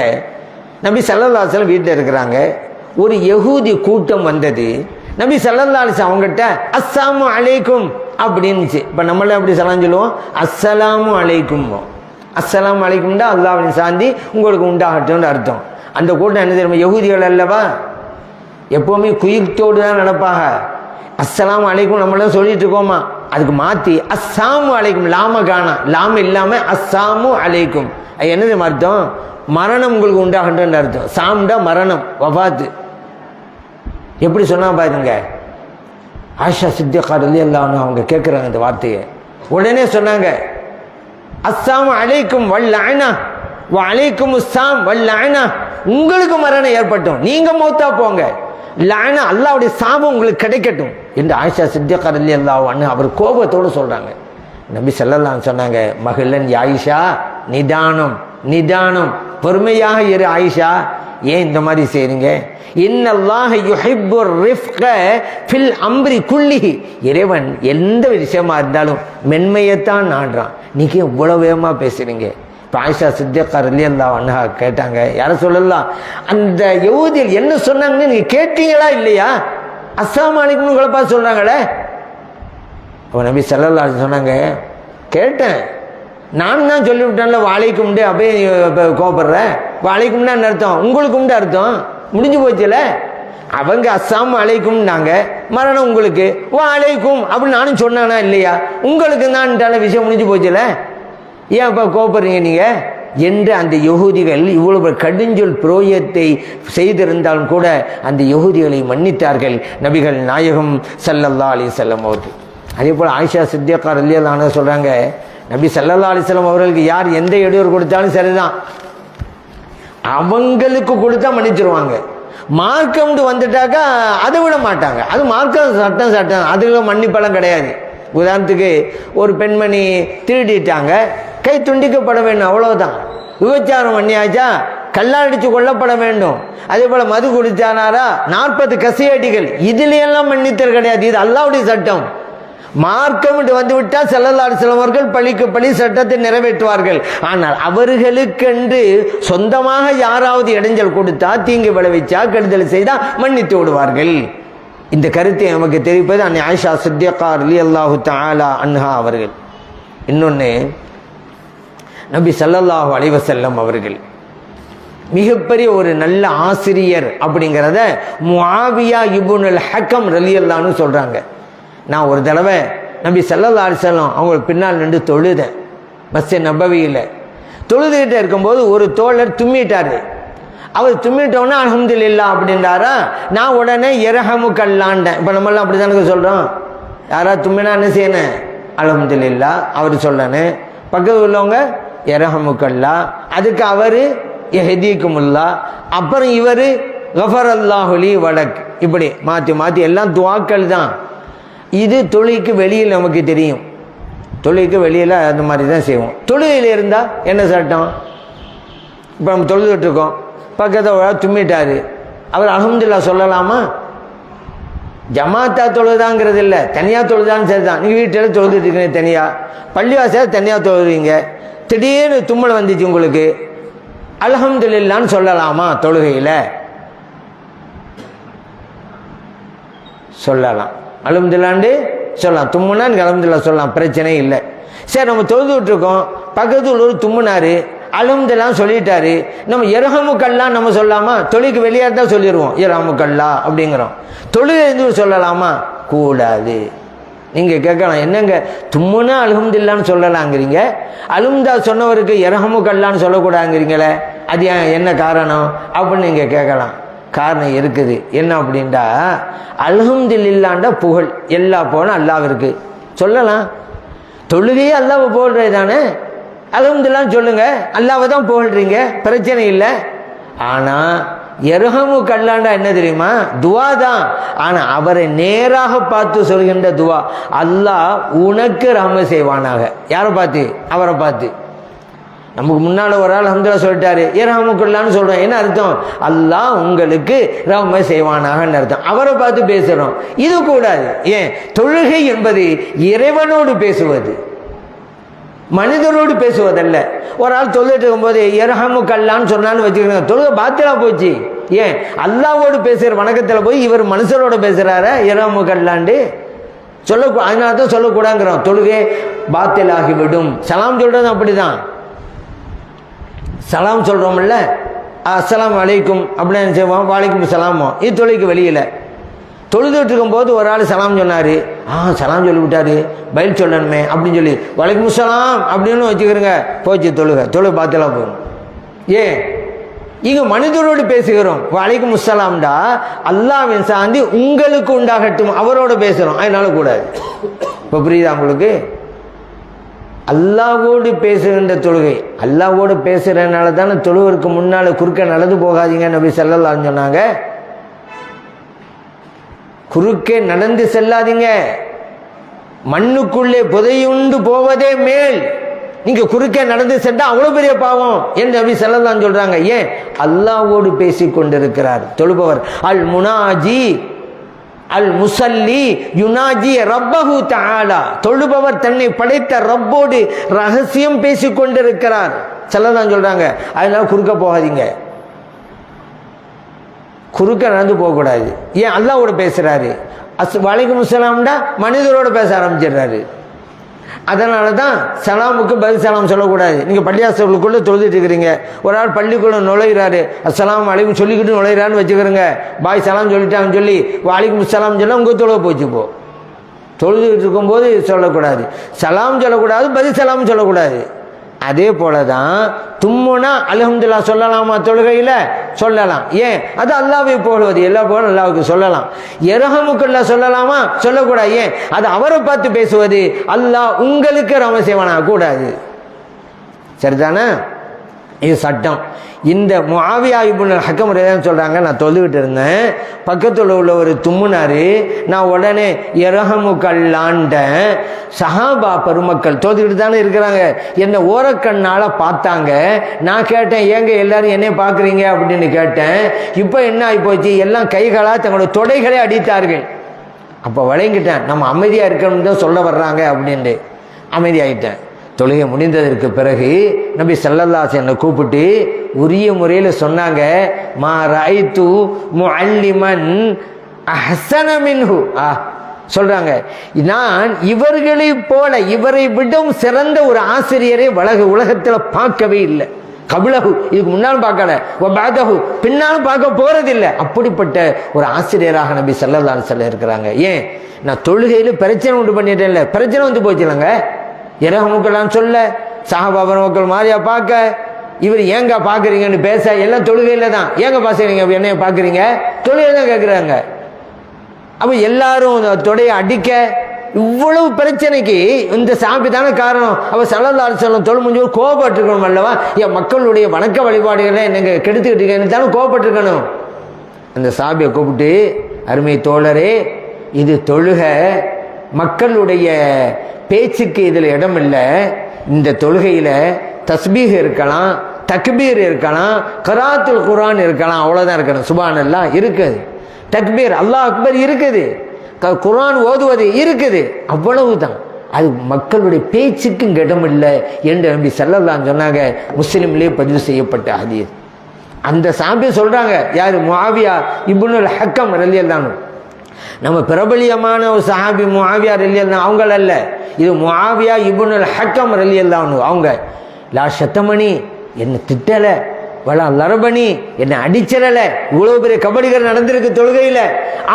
நபி ஸல்லல்லாஹு அலைஹி வஸல்லம் வீட்டில் இருக்கிறாங்க. ஒரு யகூதி கூட்டம் வந்தது. நபி ஸல்லல்லாஹு அலைஹி வஸல்லம் அவங்ககிட்ட அஸ்ஸலாமு அலைக்கும் அப்படின்னுச்சு. இப்போ நம்மள எப்படி சலாம் சொல்லுவோம், அஸ்ஸலாமு அலைக்கும். அஸ்ஸலாமு அலைக்கும்டா அல்லாஹ்வின் சாந்தி உங்களுக்கு உண்டாகட்டும்னு அர்த்தம். அந்த கூட்டம் என்ன தெரியுமா, யகூதிகள் அல்லவா, எப்போவுமே குயிர்த்தோடு தான் நடப்பாக. அஸ்ஸலாமு அலைக்கும் நம்மளும் சொல்லிட்டு இருக்கோமா, அதுக்கு மாற்றி அஸ்ஸாமு அலைக்கும், லாம காணா, லாம இல்லாமல் அஸ்ஸாமு அலைக்கும். அது என்னது அர்த்தம், மரணம் உங்களுக்கு உண்டாகட்டும்னு அர்த்தம். சாம்டா மரணம், வஃபாத்து. எப்படி சொன்னா பாருங்க. ஆயிஷா சித்திகா ரலியல்லாஹு அன்ஹா அவங்க கேட்குறாங்க இந்த வார்த்தையை. உடனே சொன்னாங்க, அஸ்ஸாமு அலைக்கும் வல்லஅனா வ அலைக்கும் அஸ்ஸாம் வல்லஅனா, உங்களுக்கு மரணம் ஏற்பட்டும், நீங்க மௌத்தா போங்க, லஅனா அல்லாஹ்வுடைய சாபம் உங்களுக்கு கிடைக்கட்டும் என்று ஆயிஷா சித்திகா ரலியல்லாஹு அன்ஹா அவர் கோபத்தோடு சொல்றாங்க. நபி ஸல்லல்லாஹு அலைஹி சொன்னாங்க, மகளன் ஆயிஷா, நிதானம் நிதானம், பொறுமையாக இரு ஆயிஷா. ஏன் இந்த மாதிரி செய்றீங்க? இன்னல்லாஹ யுஹிப்புர் ரிஃப்க ஃபில் அம்ரி குல்லிஹி, இறைவன் எந்த விஷயமா இருந்தாலும் மென்மையத்தான் நாடுறான். நீங்க இவ்வளவு வேகமா பேசுறீங்க. இப்போ ஆயிஷா சித்திகா ரலியல்லாஹு அன்ஹா கேட்டாங்க, யார சொல்லலாம், அந்த யஹூதிகள் என்ன சொன்னாங்கன்னு நீங்க கேட்டீங்களா இல்லையா? அஸ்ஸலாமு அலைக்கும் உங்களை பார்த்து சொல்றாங்களே. அப்போ நபி ஸல்லல்லாஹு அலைஹி சொன்னாங்க, கேட்டேன், நான் தான் சொல்லிவிட்டேன்ல வாழைக்கும்ண்டு, அப்படியே கோபப்படுற. வாழைக்கும்னா என்ன அர்த்தம், உங்களுக்கும்ண்டு அர்த்தம், முடிஞ்சு போச்சுல. அவங்க அஸ்ஸலாமு அலைக்கும்னாங்க, மரணம் உங்களுக்கு, வாழைக்கும் அப்படின்னு நானும் சொன்னானா இல்லையா? உங்களுக்கு தான் விஷயம் முடிஞ்சு போச்சுல, ஏன் இப்போ கோபப்படுறீங்க நீங்க என்று அந்த யகூதிகள் இவ்வளவு கடுஞ்சொல் புரோயத்தை செய்திருந்தாலும் கூட அந்த யகூதிகளை மன்னித்தார்கள் நபிகள் நாயகம் ஸல்லல்லாஹு அலைஹி வஸல்லம் அவர்கள். அதே போல் ஆயிஷா சித்திகா ரலியல்லாஹு அன்ஹா சொல்றாங்க, நபி ஸல்லல்லாஹு அலைஹி வஸல்லம் அவர்களுக்கு யார் எந்த இடையூறு கொடுத்தாலும் சரிதான், அவங்களுக்கு கொடுத்தா மன்னிச்சிருவாங்க. மார்க்கம்னு வந்துட்டாக்கா அதை விட மாட்டாங்க. அது மார்க்கம் சட்டம், அதுல மன்னிப்பெல்லாம் கிடையாது. உதாரணத்துக்கு ஒரு பெண்மணி திருடிட்டாங்க, கை துண்டிக்கப்பட வேண்டும், அவ்வளவுதான். விபச்சாரம் பண்ணியாச்சா கல்லாடிச்சு கொல்லப்பட வேண்டும். அதே போல மது குடிச்சானாரா 40 கசையடிகள், இதுலையெல்லாம் மன்னித்தல் கிடையாது. இது அல்லாஹ்வுடைய சட்டம். மார்க்கம் வந்து விட்டால் ஸல்லல்லாஹு அலைஹி வஸல்லம் அவர்கள் பழிக்கு பழி சட்டத்தை நிறைவேற்றுவார்கள். ஆனால் அவர்களுக்கென்று சொந்தமாக யாராவது இடைஞ்சல் கொடுத்தா, தீங்கு விளைவிச்சா, கெடுதல் செய்தா மன்னித்து விடுவார்கள். இந்த கருத்தை நமக்கு தெரிவிப்பது அன்னை ஆயிஷா சித்திகா ரலியல்லாஹு தஆலா அன்ஹா அவர்கள். இன்னொன்று, நபி ஸல்லல்லாஹு அலைஹி வஸல்லம் அவர்கள் மிகப்பெரிய ஒரு நல்ல ஆசிரியர் அப்படிங்கிறத முஆவியா இப்னுல் ஹக்கம் ரலியல்லாஹு அன்ஹு சொல்றாங்க. நான் ஒரு தடவை நபி ஸல்லல்லாஹு அலைஹி வஸல்லம் அவங்க பின்னால் நின்று தொழுதேன். மஸ்ஜித் நபவியில் தொழுதுகிட்டே இருக்கும்போது ஒரு தோழர் தும்மிட்டாரு. அவர் தும்மிட்டோன்னா அல்ஹம்துலில்லாஹ் அப்படின்றாரா. நான் உடனே இரஹமுக்கல்லான்ட்டேன். இப்போ நம்மளாம் அப்படி தானே சொல்கிறோம், யாராவது தும்மினா என்ன செய்யணும், அல்ஹம்துலில்லாஹ் அவர் சொல்லணும். பக்கத்தில் உள்ளவங்க இரஹமுக்கல்லா, அதுக்கு அவர் யஹ்தீகுமுல்லா, அப்புறம் இவர் கஃபரல்லாஹு லி வலக், இப்படி மாற்றி மாற்றி எல்லாம் துஆக்கள் தான். இது தொழுகைக்கு வெளியில் நமக்கு தெரியும், தொழுகைக்கு வெளியில் அந்த மாதிரி தான் செய்வோம். தொழுகையில் இருந்தால் என்ன சட்டம், இப்போ நம்ம தொழுதுட்டு இருக்கோம், பக்கத்தில் தும்மிட்டாரு, அவர் அல்ஹம்துலில்லாஹ் சொல்லலாமா? ஜமாத்தா தொழுதாங்கிறது இல்லை, தனியாக தொழுதான்னு சரி தான். நீங்கள் வீட்டில் தொழுதுட்டு இருக்கீங்க தனியாக, பள்ளிவாசல் தனியாக தொழுறீங்க, திடீர்னு தும்மல் வந்துச்சு உங்களுக்கு, அல்ஹம்துலில்லாஹ்னு சொல்லலாமா? தொழுகையில் சொல்லலாம், அல்ஹம்துலில்லாஹ்னு சொல்லலாம். தும்முனா அல்ஹம்துலில்லாஹ் சொல்லலாம், பிரச்சனை இல்லை. சரி, நம்ம தொழுதுட்டு இருக்கோம், பக்கத்தில் ஒரு தும்முனாரு, அல்ஹம்துலில்லாஹ் சொல்லிட்டாரு, நம்ம இரஹமுக்கல்லா நம்ம சொல்லாமா? தொழுகைக்கு வெளியே தான் சொல்லிடுவோம் இரஹமுக்கல்லா அப்படிங்கிறோம். தொழுகை இருந்து சொல்லலாமா? கூடாது. நீங்கள் கேட்கலாம், என்னங்க தும்முனா அல்ஹம்துலில்லாஹ்னு சொல்லலாங்கிறீங்க, அல்ஹம்துலில்லாஹ் சொன்னவருக்கு இரஹமுக்கல்லான்னு சொல்லக்கூடாதுங்கிறீங்களே, அது என்ன காரணம் அப்படின்னு நீங்கள் கேட்கலாம். காரணம் இருக்குது. என்ன அப்படின்டா, அல்ஹம்துலில்லாஹ்ன்ற புகழ் எல்லா புகழும் அல்லாஹ்விற்கு சொல்லலாம். தொழுகையே அல்லாஹ்வை புகழ்றது தானே. அல்ஹம்துலில்லாஹ் சொல்லுங்க, அல்லாஹ்வை தான் புகழ்றீங்க, பிரச்சனை இல்லை. ஆனால் எர்ஹமு கல்லாண்டா என்ன தெரியுமா? துவா தான். ஆனால் அவரை நேராக பார்த்து சொல்கின்ற துவா, அல்லாஹ் உனக்கு ரஹ்மத் செய்வானாக. யாரை பார்த்து? அவரை பார்த்து. நமக்கு முன்னால் ஒரு ஆள் அல்ஹம்துலில்லாஹ் சொல்லிட்டாரு, எர்ஹமுக்குல்லான்னு சொல்கிறோம். என்ன அர்த்தம்? அல்லாஹ் உங்களுக்கு ரஹ்மத் செய்வானாகன்னு அர்த்தம். அவரை பார்த்து பேசுகிறோம். இது கூடாது. ஏன்? தொழுகை என்பது இறைவனோடு பேசுவது, மனிதரோடு பேசுவதல்ல. ஒரு ஆள் தொழுதுட்டு இருக்கும்போது எர்ஹமுக்கல்லான்னு சொன்னான்னு வச்சுக்கிறோங்க, தொழுகை பாத்திலா போச்சு. ஏன்? அல்லாவோடு பேசுகிற வணக்கத்தில் போய் இவர் மனுஷரோட பேசுகிறார எர்ஹமுக்கல்லாண்டு சொல்ல. அதனால தான் சொல்லக்கூடாதுங்கிறோம். தொழுகை பாத்திலாகிவிடும். சலாம் சொல்கிறது அப்படிதான். சலாம் சொல்கிறோம்ல, அஸ்ஸலாமு அலைக்கும் அப்படின்னு செய்வோம், வாலைக்கும் சலாமோ. இது தொழுகைக்கு வெளியில். தொழுதுட்டு இருக்கும்போது ஒரு ஆள் சலாம் சொன்னார், சலாம் சொல்லி விட்டாரு, பதில் சொல்லணுமே அப்படின்னு சொல்லி வலைக்கும் சலாம் அப்படின்னு வச்சுக்கிறோங்க, போச்சு தொழுகை பார்த்தலாம் போகும். ஏன்? இங்கே மனிதரோடு பேசுகிறோம். வலைக்கும் சலாம்டா அல்லாஹ்வின் சாந்தி உங்களுக்கு உண்டாகட்டும், அவரோட பேசுகிறோம். அதனால கூடாது. இப்போ புரியுதா உங்களுக்கு? அல்லாஹ்வோடு பேசுகின்ற தொழுகை, அல்லாஹ்வோடு பேசுகிறதுனால தானே தொழுவருக்கு முன்னால் குறுக்க நடந்து போகாதீங்க நபி ஸல்லல்லாஹு அலைஹி சொன்னாங்க. குறுக்கே நடந்து செல்லாதீங்க, மண்ணுக்குள்ளே புதையுண்டு போவதே மேல். நீங்க குறுக்கே நடந்து சென்றா அவ்வளவு பெரிய பாவம் என்று நபி ஸல்லல்லாஹு அலைஹி சொல்றாங்க. ஏன்? அல்லாஹ்வோடு பேசிக் கொண்டிருக்கிறார் தொழுபவர். அல் முனாஜி அல் முசல்லி யுனாஜி ரப்பஹு தஆலா. தொழுபவர் தன்னை படைத்த ரப்போடு ரகசியம் பேசிக் கொண்டிருக்கிறார் ஸல்லல்லாஹு அலைஹி சொல்றாங்க. அதனால குறுக்க போகாதீங்க, குறுக்க நடந்து போகக்கூடாது. ஏன்? அல்லாஹ்வோட பேசுகிறாரு. வலைக்கும் சலாம்டா மனிதரோட பேச ஆரம்பிச்சிடுறாரு. அதனால தான் சலாமுக்கு பதில் சலாம் சொல்லக்கூடாது. நீங்கள் பள்ளியாசலுக்குள்ளே தொழுதுட்டு இருக்கிறீங்க, ஒரு ஆள் பள்ளிக்குள்ளே நுழைகிறாரு, அஸ்ஸலாமு அலைக்கும் சொல்லிக்கிட்டு நுழைகிறான்னு வச்சுக்கிறோங்க, பாய் சலாம் சொல்லிட்டாங்கன்னு சொல்லி வலைக்கும் சலாம் சொல்ல உங்கள் தொழுகை போச்சு. போ தொழுதுகிட்டு இருக்கும்போது சொல்லக்கூடாது, சலாம் சொல்லக்கூடாது, பதில் சலாம் சொல்லக்கூடாது. அதே போல தான் தும்முனா அல்ஹம்துலில்லாஹ் சொல்லலாமா? தொழுகையில் சொல்லலாம். ஏன்? அது அல்லாஹ்வை புகழ்வது, எல்லா புகழும் அல்லாஹ்வுக்கு சொல்லலாம். எர்ஹமுக்கல்லாஹ் சொல்லலாமா? சொல்லக்கூடாது. ஏன்? அது அவரை பார்த்து பேசுவது, அல்லாஹ் உங்களுக்கு ரஹ்மத் செய்வானா? கூடாது. சரிதானே? இது சட்டம். இந்த முஆவியா இப்னு ஹக்கம் ரலியல்லாஹு சொல்றாங்க, நான் தொழுதுகிட்டு இருந்தேன், பக்கத்தில் உள்ள ஒரு தும்முனாரு, நான் உடனே எர்ஹமுக்கல்லாண்ட. சஹாபா பெருமக்கள் தொழுதுகிட்டு தானே இருக்கிறாங்க, என்னை ஓரக்கண்ணால் பார்த்தாங்க. நான் கேட்டேன், ஏங்க எல்லாரும் என்னை பார்க்குறீங்க அப்படின்னு கேட்டேன். இப்போ என்ன ஆகி போச்சு, எல்லாம் கைகளாக தங்களோட தொடைகளை அடித்தார்கள். அப்போ வழங்கிட்டேன், நம்ம அமைதியாக இருக்கணும்னு தான் சொல்ல வர்றாங்க அப்படின்ட்டு அமைதியாகிட்டேன். தொழுகை முடிந்ததற்கு பிறகு நபி ஸல்லல்லாஹு அலைஹி வஸல்லம் கூப்பிட்டு உரிய முறையில் சொன்னாங்க, மா ரஐது முஅல்லிமன் அஹ்ஸன மின்ஹு. சொல்றாங்க, நான் இவர்களை போல, இவரை விடும் சிறந்த ஒரு ஆசிரியரை உலகத்தில் பார்க்கவே இல்லை. கபிலஹு, இதுக்கு முன்னாலும் பார்க்கல, வபாதஹு, பின்னாலும் பார்க்க போறதில்லை. அப்படிப்பட்ட ஒரு ஆசிரியராக நபி ஸல்லல்லாஹு அலைஹி வஸல்லம் இருக்கிறாங்க. ஏன்? நான் தொழுகையில் பிரச்சனை உண்டு பண்ணிட்டேன்ல, பிரச்சனை வந்து போச்சுலங்க. எர்ஹமுக்கல்லான்னு சொல்ல, சஹாபா பெருமக்கள் மாதிரியா பார்க்க, இவர் ஏங்க பார்க்குறீங்கன்னு பேச, எல்லாம் தொழுகையில் தான். ஏங்க பார்க்குறீங்க, என்னைய பார்க்குறீங்க, தொழுகையில் தான் கேட்குறாங்க. அப்போ எல்லாரும் தொடையை அடிக்க, இவ்வளவு பிரச்சனைக்கு இந்த சாபி தானே காரணம். அப்போ ஸல்லல்லாஹு அலைஹி வஸல்லம் தொழு முடிஞ்சு கோபப்பட்டிருக்கணும் அல்லவா? என் மக்களுடைய வணக்க வழிபாடுகளை என்னங்க கெடுத்துக்கிட்டு தானே கோபப்பட்டிருக்கணும். அந்த சாபியை கூப்பிட்டு, அருமை தோழரே, இது தொழுகை, மக்களுடைய பேச்சுக்கு இதில் இடம் இல்லை. இந்த தொழுகையில் தஸ்பீஹ் இருக்கலாம், தக்பீர் இருக்கலாம், கராத்துல் குர்ஆன் இருக்கலாம், அவ்வளோதான் இருக்கணும். சுப்ஹானல்லாஹ் இருக்குது, தக்பீர் அல்லாஹ் அக்பர் இருக்குது, குர்ஆன் ஓதுவது இருக்குது, அவ்வளவுதான். அது மக்களுடைய பேச்சுக்கு இங்கே இடம் இல்லை என்று நபி ஸல்லல்லாஹு அலைஹி சொன்னாங்க. முஸ்லிம்லேயே பதிவு செய்யப்பட்ட ஹதீஸ். அந்த சாபி சொல்கிறாங்க, யார்? முஆவியா இப்னுல் ஹக்கம் ரலியல்லாஹு அன்ஹு. நம்ம பிரபலியமான ஒரு சஹாபி முஆவியா ரலியல்லாஹு அவங்கள அல்ல, இது முஆவியா இப்னுல் ஹக்கம் ரலியல்லாஹு அன்ஹு. அவங்க லா ஷத்தமணி, என்னை திட்டலை, வலா லரபணி, என்னை அடிச்சிடலை, இவ்வளோ பெரிய கபடிகள் நடந்திருக்கு தொழுகையில்,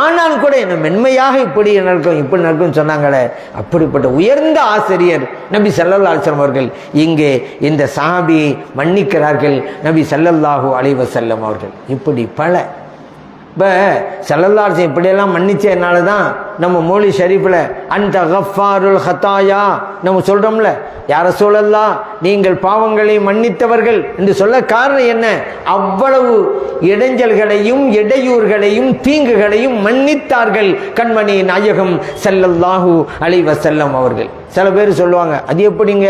ஆனாலும் கூட என்னை மென்மையாக இப்படி நடக்கும் இப்படி நடக்கும்னு சொன்னாங்களே. அப்படிப்பட்ட உயர்ந்த ஆசிரியர் நபி ஸல்லல்லாஹு அலைஹி வஸல்லம் அவர்கள் இங்கே இந்த சஹாபியை மன்னிக்கிறார்கள், நபி ஸல்லல்லாஹு அலைஹி வஸல்லம் அவர்கள். இப்படி பல இப்போ ஸல்லல்லாஹு இப்படியெல்லாம் மன்னிச்சதுனால தான் நம்ம மௌலித் ஷரீஃபில் அன்த கஃபாருல் ஹதாயா நம்ம சொல்கிறோம்ல, யா ரசூலல்லாஹ் நீங்கள் பாவங்களை மன்னித்தவர்கள் என்று சொல்ல காரணம் என்ன? அவ்வளவு இடைஞ்சல்களையும் இடையூறுகளையும் தீங்குகளையும் மன்னித்தார்கள் கண்மணி நாயகம் ஸல்லல்லாஹு அலைஹி வஸல்லம் அவர்கள். சில பேர் சொல்லுவாங்க, அது எப்படிங்க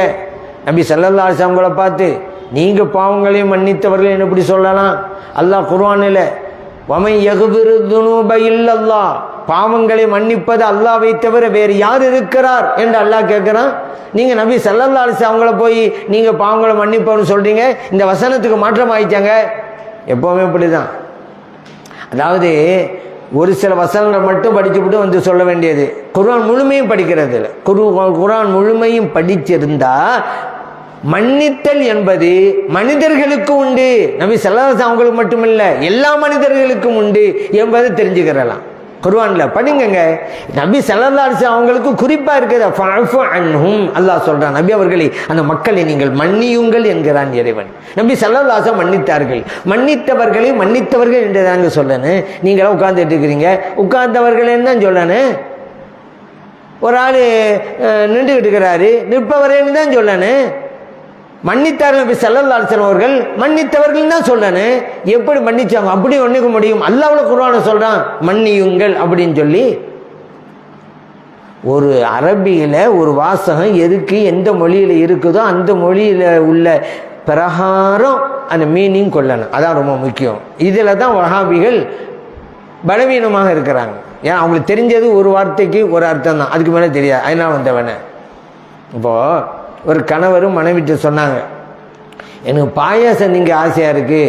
நபி ஸல்லல்லாஹு அலைஹி வஸல்லம் அவங்களை பார்த்து நீங்கள் பாவங்களையும் மன்னித்தவர்கள் என்ன எப்படி சொல்லலாம்? அல்லாஹ் குர்ஆனில் வமை யக்ஃபிரு துனூப இல்லல்லாஹ், பாவங்களை மன்னிப்பது அல்லாஹ்வை தவிர வேறு யார் இருக்கிறார் என்று அல்லாஹ் கேட்குறான். நீங்கள் நபி ஸல்லல்லாஹு அலைஹி வஸல்லம் அவங்கள போய் நீங்கள் பாவங்களை மன்னிப்பவன்னு சொல்கிறீங்க. இந்த வசனத்துக்கு மாற்றம் ஆயிட்டாங்க. எப்போவுமே இப்படி தான். அதாவது ஒரு சில வசனங்களை மட்டும் படிச்சுவிட்டு வந்து சொல்ல வேண்டியது. குர்ஆன் முழுமையும் படிக்கிறது இல்லை. குர்ஆன் முழுமையும் படிச்சிருந்தா மன்னித்தல் என்பது மனிதர்களுக்கு உண்டு, நபி ஸல்லல்லாஹு அலைஹி வஸல்லம் அவங்களுக்கு மட்டுமில்லை எல்லா மனிதர்களுக்கும் உண்டு என்பதை தெரிஞ்சுக்கிறலாம். குர்ஆன்ல படிங்கங்க. நபி ஸல்லல்லாஹு அலைஹி வஸல்லம் அவங்களுக்கு குறிப்பா இருக்குது. ஃபஅஃபு அன்ஹும், அல்லாஹ் சொல்றான் நபி அவர்களை அந்த மக்களை நீங்கள் மன்னியுங்கள் என்கிறான் இறைவன். நபி ஸல்லல்லாஹு அலைஹி வஸல்லம் மன்னித்தார்கள். மன்னித்தவர்களை மன்னித்தவர்கள் என்று தாங்க சொல்லணும். நீங்களாம் உட்கார்ந்துட்டு இருக்கிறீங்க, உட்கார்ந்தவர்களேன்னு தான் சொல்லணும். ஒரு ஆள் நின்றுக்கிட்டு இருக்கிறாரு, நிற்பவரேன்னு தான் சொல்லணும். மன்னித்தார்கள் நபி ஸல்லல்லாஹு அலைஹி வஸல்லம் அவர்கள், மன்னித்தவர்கள் தான் சொல்லணும். எப்படி மன்னிச்சாங்க? அப்படி மன்னிக்க முடியும்? அல்லாஹ்வுல குர்ஆன்ல சொல்றான் மன்னியுங்கள் அப்படின்னு சொல்லி. ஒரு அரபியில ஒரு வாசகம் எதுக்கு எந்த மொழியில இருக்குதோ அந்த மொழியில உள்ள பிரகாரம் அந்த மீனிங் கொள்ளணும். அதான் ரொம்ப முக்கியம். இதுல தான் வஹாபிகள் பலவீனமாக இருக்கிறாங்க. ஏன்னா அவங்களுக்கு தெரிஞ்சது ஒரு வார்த்தைக்கு ஒரு அர்த்தம் தான், அதுக்கு மேலே தெரியாது. அதனால வந்தவன இப்போ ஒரு கணவரும் மனைவிட்டு சொன்னாங்க, எனக்கு பாயாசம் நீங்கள் ஆசையாக இருக்குது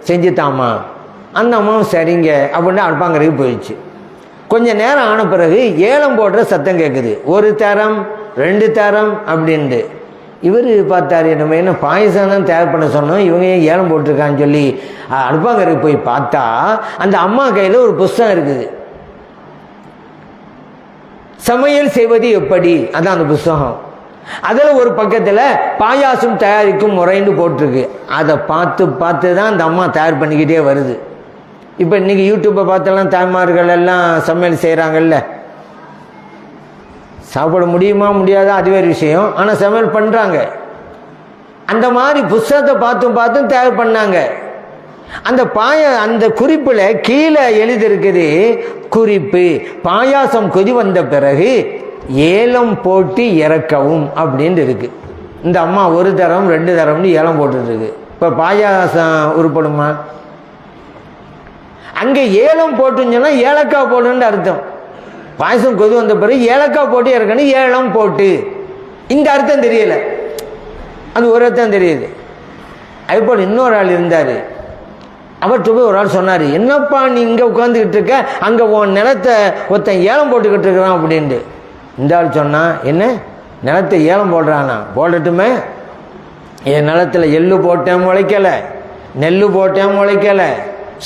செஞ்சுத்தாமா. அந்த அம்மாவும் சரிங்க அப்படின்னு அடுப்பாங்கரைக்கு போயிடுச்சு. கொஞ்சம் நேரம் ஆன பிறகு ஏலம் போடுற சத்தம் கேட்குது. ஒரு தரம் 2 தரம் அப்படின்ட்டு. இவர் பார்த்தாரு, நம்ம என்ன பாயசம் தான் தயார் பண்ண சொன்னோம், இவங்க ஏன் ஏலம் போட்டிருக்கான்னு சொல்லி அடுப்பாங்கரைக்கு போய் பார்த்தா அந்த அம்மா கையில் ஒரு புஸ்தகம் இருக்குது. சமையல் செய்வது எப்படி, அதான் அந்த புஸ்தகம். அதில் ஒரு பக்கத்தில் பாயாசம் தயாரிக்கும் முறைன்னு போட்டிருக்கு. அதை பார்த்து தான் அந்த அம்மா தயார் பண்ணிக்கிட்டே வருது. இப்போ இன்னைக்கு யூடியூப்பை பார்த்தெல்லாம் தாய்மார்கள் எல்லாம் சமையல் செய்கிறாங்கல்ல. சாப்பிட முடியுமா முடியாதா அது வேறு விஷயம், ஆனால் சமையல் பண்ணுறாங்க. அந்த மாதிரி புஸ்தகத்தை பார்த்தும் தயார் பண்ணாங்க. அந்த குறிப்பில் கீழே எழுதியிருக்குது, குறிப்பு பாயாசம் கொதி வந்த பிறகு ஏலம் போட்டு இறக்கவும் அப்படின்னு இருக்கு. இந்த அம்மா 1 தரம் 2 தரம்னு ஏலம் போட்டுட்டு இருக்கு. இப்போ பாயாசம் உருப்படுமா? அங்கே ஏலம் போட்டுன்னு சொன்னா ஏலக்காய் போட்டுன்னு அர்த்தம். பாயசம் கொதி வந்த பிறகு ஏலக்காய் போட்டு இறக்கணும், ஏலம் போட்டு. இந்த அர்த்தம் தெரியல, அது ஒரு அர்த்தம் தெரியுது. அதுபோல் இன்னொரு ஆள் இருந்தார். அவர்கிட்ட போய் ஒரு ஆள் சொன்னார், என்னப்பா நீ இங்கே உட்காந்துக்கிட்டு இருக்க, அங்கே உன் நிலத்தை ஒருத்தன் ஏலம் போட்டுக்கிட்டு இருக்கிறான் அப்படின்ட்டு. இந்த ஆள் சொன்னா, என்ன நிலத்தை ஏலம் போடுறானா? போடட்டுமே, என் நிலத்தில் எள்ளு போட்டேன் முளைக்கலை, நெல் போட்டேன் முளைக்கலை,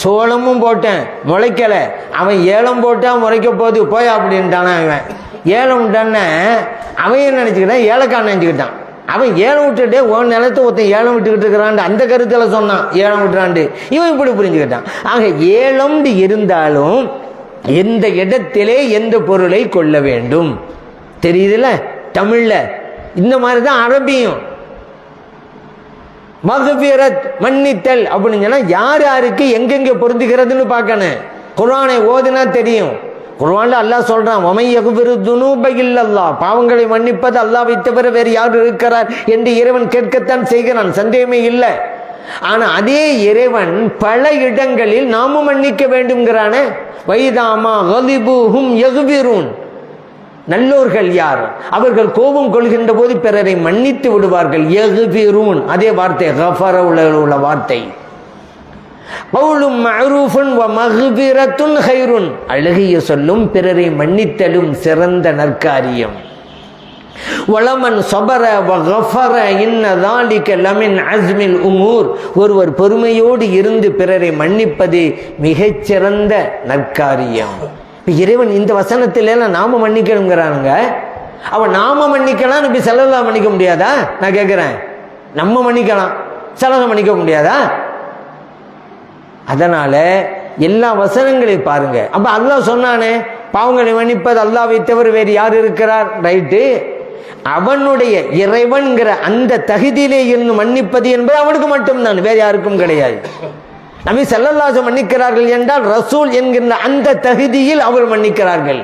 சோளமும் போட்டேன் முளைக்கலை, அவன் ஏலம் போட்டால் முளைக்க போகுது போய் அப்படின்ட்டானா. அவன் ஏலம்ட்டான அவன் என்ன நினச்சிக்கிட்டான், ஏலக்காய் நினச்சிக்கிட்டான். அவன் ஏலம் விட்டுட்டே உன் நிலத்தை ஒருத்தன் ஏலம் விட்டுக்கிட்டு இருக்கிறான் அந்த கருத்தில் சொன்னான், ஏலம் விட்டுறான்ட்டு. இவன் இப்படி புரிஞ்சுக்கிட்டான். ஆக ஏலம் இருந்தாலும் எந்த இடத்திலே எந்த பொருளை கொள்ள வேண்டும் தெரியுதுல்ல. தமிழ்ல இந்த மாதிரி தான் அரபியும். மக்ஃபிரத் மன்னித்தல் அப்படின்னு சொன்னா யார் யாருக்கு எங்கெங்க பொருந்துகிறதுன்னு பார்க்கணும். குர்ஆனை ஓதுனா தெரியும். குர்ஆன்ல அல்லாஹ் சொல்றான், வமை யக்ஃபிரு துனூப இல்லல்லாஹ், பாவங்களை மன்னிப்பது அல்லாஹ்வை தவிர வேறு யார் இருக்கிறார் என்று இறைவன் கேட்கத்தான் செய்கிறான், சந்தேகமே இல்லை. ஆனா அதே இறைவன் பல இடங்களில் நாமும் மன்னிக்க வேண்டும்ங்கிறானே. வைதாமா கலிபுஹும் யக்ஃபிரூன், நல்லோர்கள் யார், அவர்கள் கோபம் கொள்கின்ற போது பிறரை மன்னித்து விடுவார்கள். யக்ஃபிரூன் அதே வார்த்தை கஃபர உள்ள வார்த்தை. கவுலும் மஅரூஃபுன் வ மக்ஃபிரத்துன் கைருன், அழகிய சொல்லும் பிறரை மன்னித்தலும் சிறந்த நற்காரியம். வலமன் ஸபர வ கஃபர இன்ன ذلك லமின் அஸ்மில் உமூர், ஒருவர் பொறுமையோடு இருந்து பிறரை மன்னிப்பது மிகச்சிறந்த நற்காரியம். இறைவன் இந்த வசனத்திலாம் நாம மன்னிக்கணுங்கிறானுங்க. அவன் நாம மன்னிக்கலாம், நபி ஸல்லல்லாஹு மன்னிக்க முடியாதா? நான் கேட்கிறேன், நம்ம மன்னிக்கலாம், ஸல்லல்லாஹு மன்னிக்க முடியாதா? அதனால எல்லா வசனங்களையும் பாருங்க. அப்ப அல்லாஹ் சொன்னானே பாவங்களை மன்னிப்பது அல்லாஹ்வை தவிர வேறு யார் இருக்கிறார்? ரைட்டு. அவனுடைய இறைவன்கிற அந்த தகுதியிலே இருந்து மன்னிப்பது என்பது அவனுக்கு மட்டும்தான், வேறு யாருக்கும் கிடையாது. நபி ஸல்லல்லாஹு அலைஹி மன்னிக்கிறார்கள் என்றால் ரசூல் என்கின்ற அந்த தகுதியில் அவர் மன்னிக்கிறார்கள்.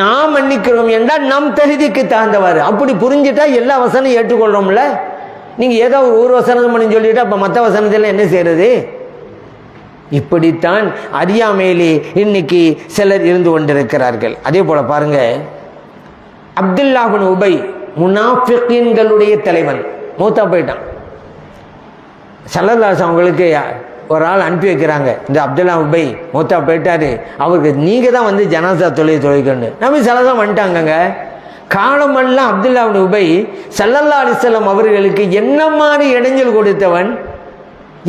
நாம் மன்னிக்கிறோம் என்றால் நம் தகுதிக்கு தகுந்தவாறு. அப்படி புரிஞ்சுட்டா எல்லா வசனம் ஏற்றுக்கொள்றோம்ல. நீங்க ஏதோ ஒரு வசனம் பண்ணி சொல்லிட்டு அப்ப மற்ற வசனத்தில் என்ன செய்யறது? இப்படித்தான் அறியாமையிலே இன்னைக்கு சிலர் இருந்து கொண்டிருக்கிறார்கள். அதே போல பாருங்க, அப்துல்லா இப்னு உபை முனாஃபிகீன்களுடைய தலைவன் மூத்தா போயிட்டான். ஸல்லல்லாஹு அலைஹி அவங்களுக்கு ஒரு ஆள் அனுப்பி வைக்கிறாங்க, இந்த அப்துல்லா உபை மூத்தா போயிட்டாரு, அவருக்கு நீங்க தான் வந்து ஜனாசா தொழுகணும். நபி ஸல்லல்லாஹு வந்துட்டாங்க. காலமெல்லாம் அப்துல்லா இப்னு உபை ஸல்லல்லாஹு அலைஹி வஸல்லம் அவர்களுக்கு என்ன மாதிரி இடைஞ்சல் கொடுத்தவன்,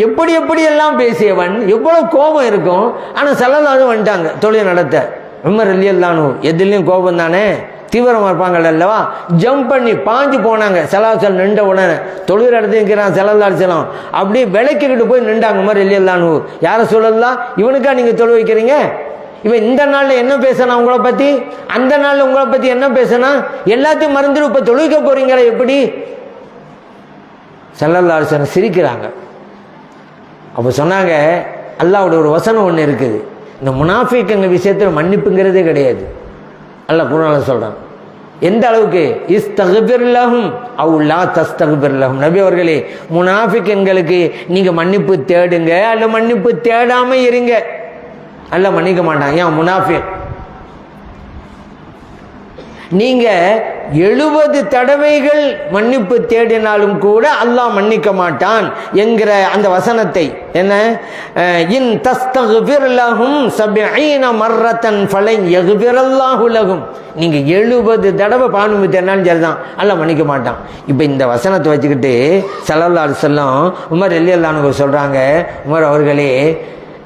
எப்படி எப்படி எல்லாம் பேசியவன், எவ்வளவு கோபம் இருக்கும். ஆனா ஸல்லல்லாஹு வந்துட்டாங்க தொழுகை நடத்த. உமர் ரலியல்லாஹு அன்ஹு எதிலையும் கோபம் தானே, தீவிரமா இருப்பாங்க அல்லவா, ஜம்ப் பண்ணி பாஞ்சு போனாங்க. ஸல்லல்லாஹு நின்ற உடனே தொழுகிற இடத்துல இருக்கிறான் ஸல்லல்லாஹு அலைஹி வஸல்லம், அப்படியே விளக்கிக்கிட்டு போய் நின்றாங்க. உமர் ரலியல்லாஹு அன்ஹு, யார சொல்லலாம் இவனுக்கா நீங்க தொழு வைக்கிறீங்க? இவன் இந்த நாள்ல என்ன பேசினா உங்களை பத்தி, அந்த நாள்ல உங்களை பத்தி என்ன பேசினா, எல்லாத்தையும் மறந்துட்டு இப்ப தொழுவிக்க போறீங்களா எப்படி? ஸல்லல்லாஹு அலைஹி வஸல்லம் சிரிக்கிறாங்க. அப்ப சொன்னாங்க, அல்லாஹ்வுடைய ஒரு வசனம் ஒன்று இருக்குது, இந்த முனாஃபிக்குங்க விஷயத்தில் மன்னிப்புங்கிறதே கிடையாது. அல்லாஹ் குர்ஆன்ல சொல்றான். எந்த அளவுக்கு? இஸ்தக்பிர் லஹும் அவ் லா தஸ்தக்பிர் லஹும். நபி அவர்களே, முனாஃபிக்குங்களுக்கு நீங்க மன்னிப்பு தேடுங்க அல்ல மன்னிப்பு தேடாம இருங்க, அல்லாஹ் மன்னிக்க மாட்டான். ஏன்? முனாஃபிக். நீங்க 70 தடவைகள் மன்னிப்பு தேடினாலும் கூட அல்லாஹ் மன்னிக்க மாட்டான் என்கிற அந்த வசனத்தை என்ன, இன் தஸ்தக்பிர் லஹும் 70 மர்ரத்தன் ஃபலன் யக்பிரல்லாஹு லஹும். நீங்க 70 தடவை பாவம் தேடினாலும் சரிதான், அல்லாஹ் மன்னிக்க மாட்டான். இப்போ இந்த வசனத்தை வச்சுக்கிட்டு ஸல்லல்லாஹு அலைஹி வஸல்லம் உமர் ரலியல்லாஹு அன்ஹு சொல்றாங்க, உமர் அவர்களே,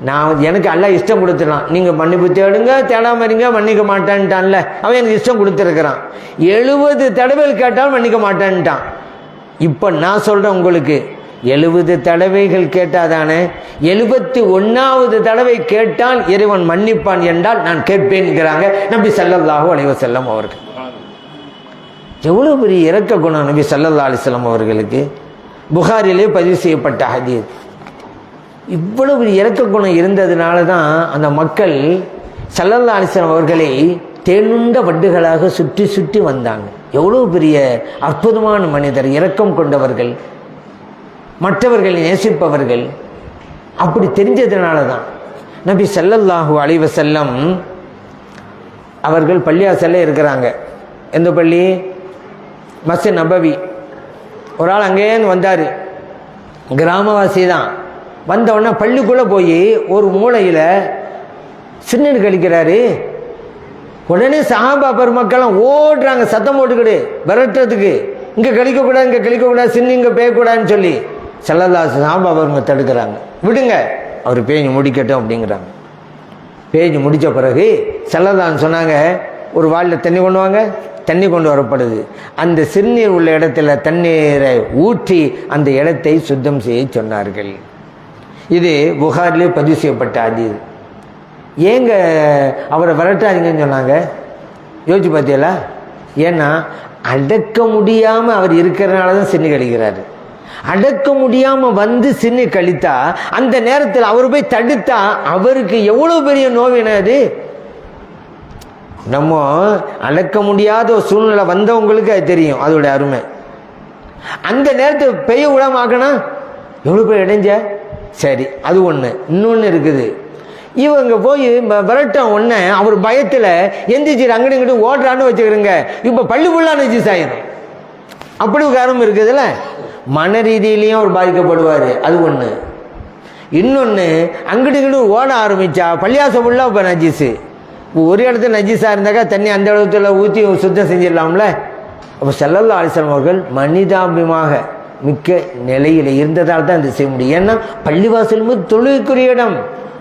நான் எனக்கு அல்லாஹ் இஷ்டம் கொடுத்துட்டான், நீங்க மன்னிப்பு தேடுங்க தேடாம இருங்க, மன்னிக்க மாட்டான்ட்டான்ல, அவன் எனக்கு இஷ்டம் கொடுத்துருக்கிறான். 70 தடவைகள் கேட்டாலும் மன்னிக்க மாட்டான்ட்டான். இப்ப நான் சொல்றேன் உங்களுக்கு, 70 தடவைகள் கேட்டாதானே, 71வது தடவை கேட்டால் இறைவன் மன்னிப்பான் என்றால் நான் கேட்பேன்ங்கிறாங்க நபி ஸல்லல்லாஹு அலைஹி வஸல்லம் அவர்கள். எவ்வளவு பெரிய இரக்க குணம் நபி ஸல்லல்லாஹு அலைஹி வஸல்லம் அவர்களுக்கு. புகாரிலே பதிவு செய்யப்பட்ட ஹதீஸ். இவ்வளவு இரக்க குணம் இருந்ததுனால தான் அந்த மக்கள் ஸல்லல்லாஹு அலைஹி வஸல்லம் அவர்களை தேனுண்ட வண்டுகளாக சுற்றி சுற்றி வந்தாங்க. எவ்வளவு பெரிய அற்புதமான மனிதர், இரக்கம் கொண்டவர்கள், மற்றவர்களை நேசிப்பவர்கள். அப்படி தெரிஞ்சதுனால தான் நபி ஸல்லல்லாஹு அலைஹி வஸல்லம் அவர்கள் பள்ளியாசல்ல இருக்கிறாங்க. எந்த பள்ளி? மஸ்ஜித் நபவி. ஒரு ஆள் அங்கேருந்து வந்தார், கிராமவாசி தான். வந்த உடனே பள்ளிக்குள்ளே போய் ஒரு மூலையில் சின்னீர் கழிக்கிறாரு. உடனே சஹாபா பெருமக்கள்லாம் ஓடுறாங்க, சத்தம் போட்டுக்கிடு விரட்டுறதுக்கு, இங்கே கழிக்கக்கூடாது, இங்கே கழிக்கக்கூடாது, சின்ன இங்கே பேயக்கூடாதுன்னு சொல்லி. ஸல்லல்லாஹு அலைஹி சஹாபா பெருமக்கள் தடுக்கிறாங்க, விடுங்க அவர் பேஞ்சு முடிக்கட்டும் அப்படிங்கிறாங்க. பேஞ்சு முடித்த பிறகு ஸல்லல்லாஹு சொன்னாங்க, ஒரு வாளில் தண்ணி கொண்டு வாங்க. தண்ணி கொண்டு வரப்படுது. அந்த சிறுநீர் உள்ள இடத்துல தண்ணீரை ஊற்றி அந்த இடத்தை சுத்தம் செய்ய சொன்னார்கள். இது புகாரிலே பதிவு செய்யப்பட்ட ஹதீஸ். ஏங்க அவரை விரட்டாதீங்கன்னு சொன்னாங்க? யோசிச்சு பார்த்தீங்களா? ஏன்னா அடக்க முடியாமல் அவர் இருக்கிறனால தான் சின்னி கழிக்கிறாரு. அடக்க முடியாமல் வந்து சின்னி கழித்தா அந்த நேரத்தில் அவர் போய் தடுத்தா அவருக்கு எவ்வளோ பெரிய நோவினா அது. நம்ம அடக்க முடியாத ஒரு சூழ்நிலை வந்தவங்களுக்கு அது தெரியும் அதோட அருமை. அந்த நேரத்தில் பெய்ய விடாம ஆக்கணும் எவ்வளோ பேர் இடைஞ்ச. சரி, அது ஒன்று. இன்னொன்று இருக்குது, இவங்க போய் விரட்டம் ஒன்று அவர் பயத்தில் எந்திரிச்சு அங்கிட்டு இங்கிட்டு ஓடுறான்னு வச்சுக்கிறோங்க, இப்போ பள்ளி ஃபுல்லாக நெஜிஸ் ஆயிடும். அப்படி ஒரு காரணம் இருக்குதுல்ல, மன ரீதியிலையும் அவர் பாதிக்கப்படுவார். அது ஒன்று. இன்னொன்று, அங்கிட்டு இங்கிட்டு ஓட ஆரம்பித்தா பள்ளியாசம் ஃபுல்லாக இப்போ நஜீஸு. ஒரு இடத்துல நஜீஸாக இருந்தாக்கா தண்ணி அந்த இடத்துல ஊற்றி சுத்தம் செஞ்சிடலாம்ல. அப்போ ஸல்லல்லாஹு அலைஹி வஸல்லம் அவர்கள் மனிதாபிமாக மிக்க நிலையில் இருந்ததால் தான் இதை செய்ய முடியும். ஏன்னா பள்ளிவாசல் தொழுகைக்குரிய இடம்,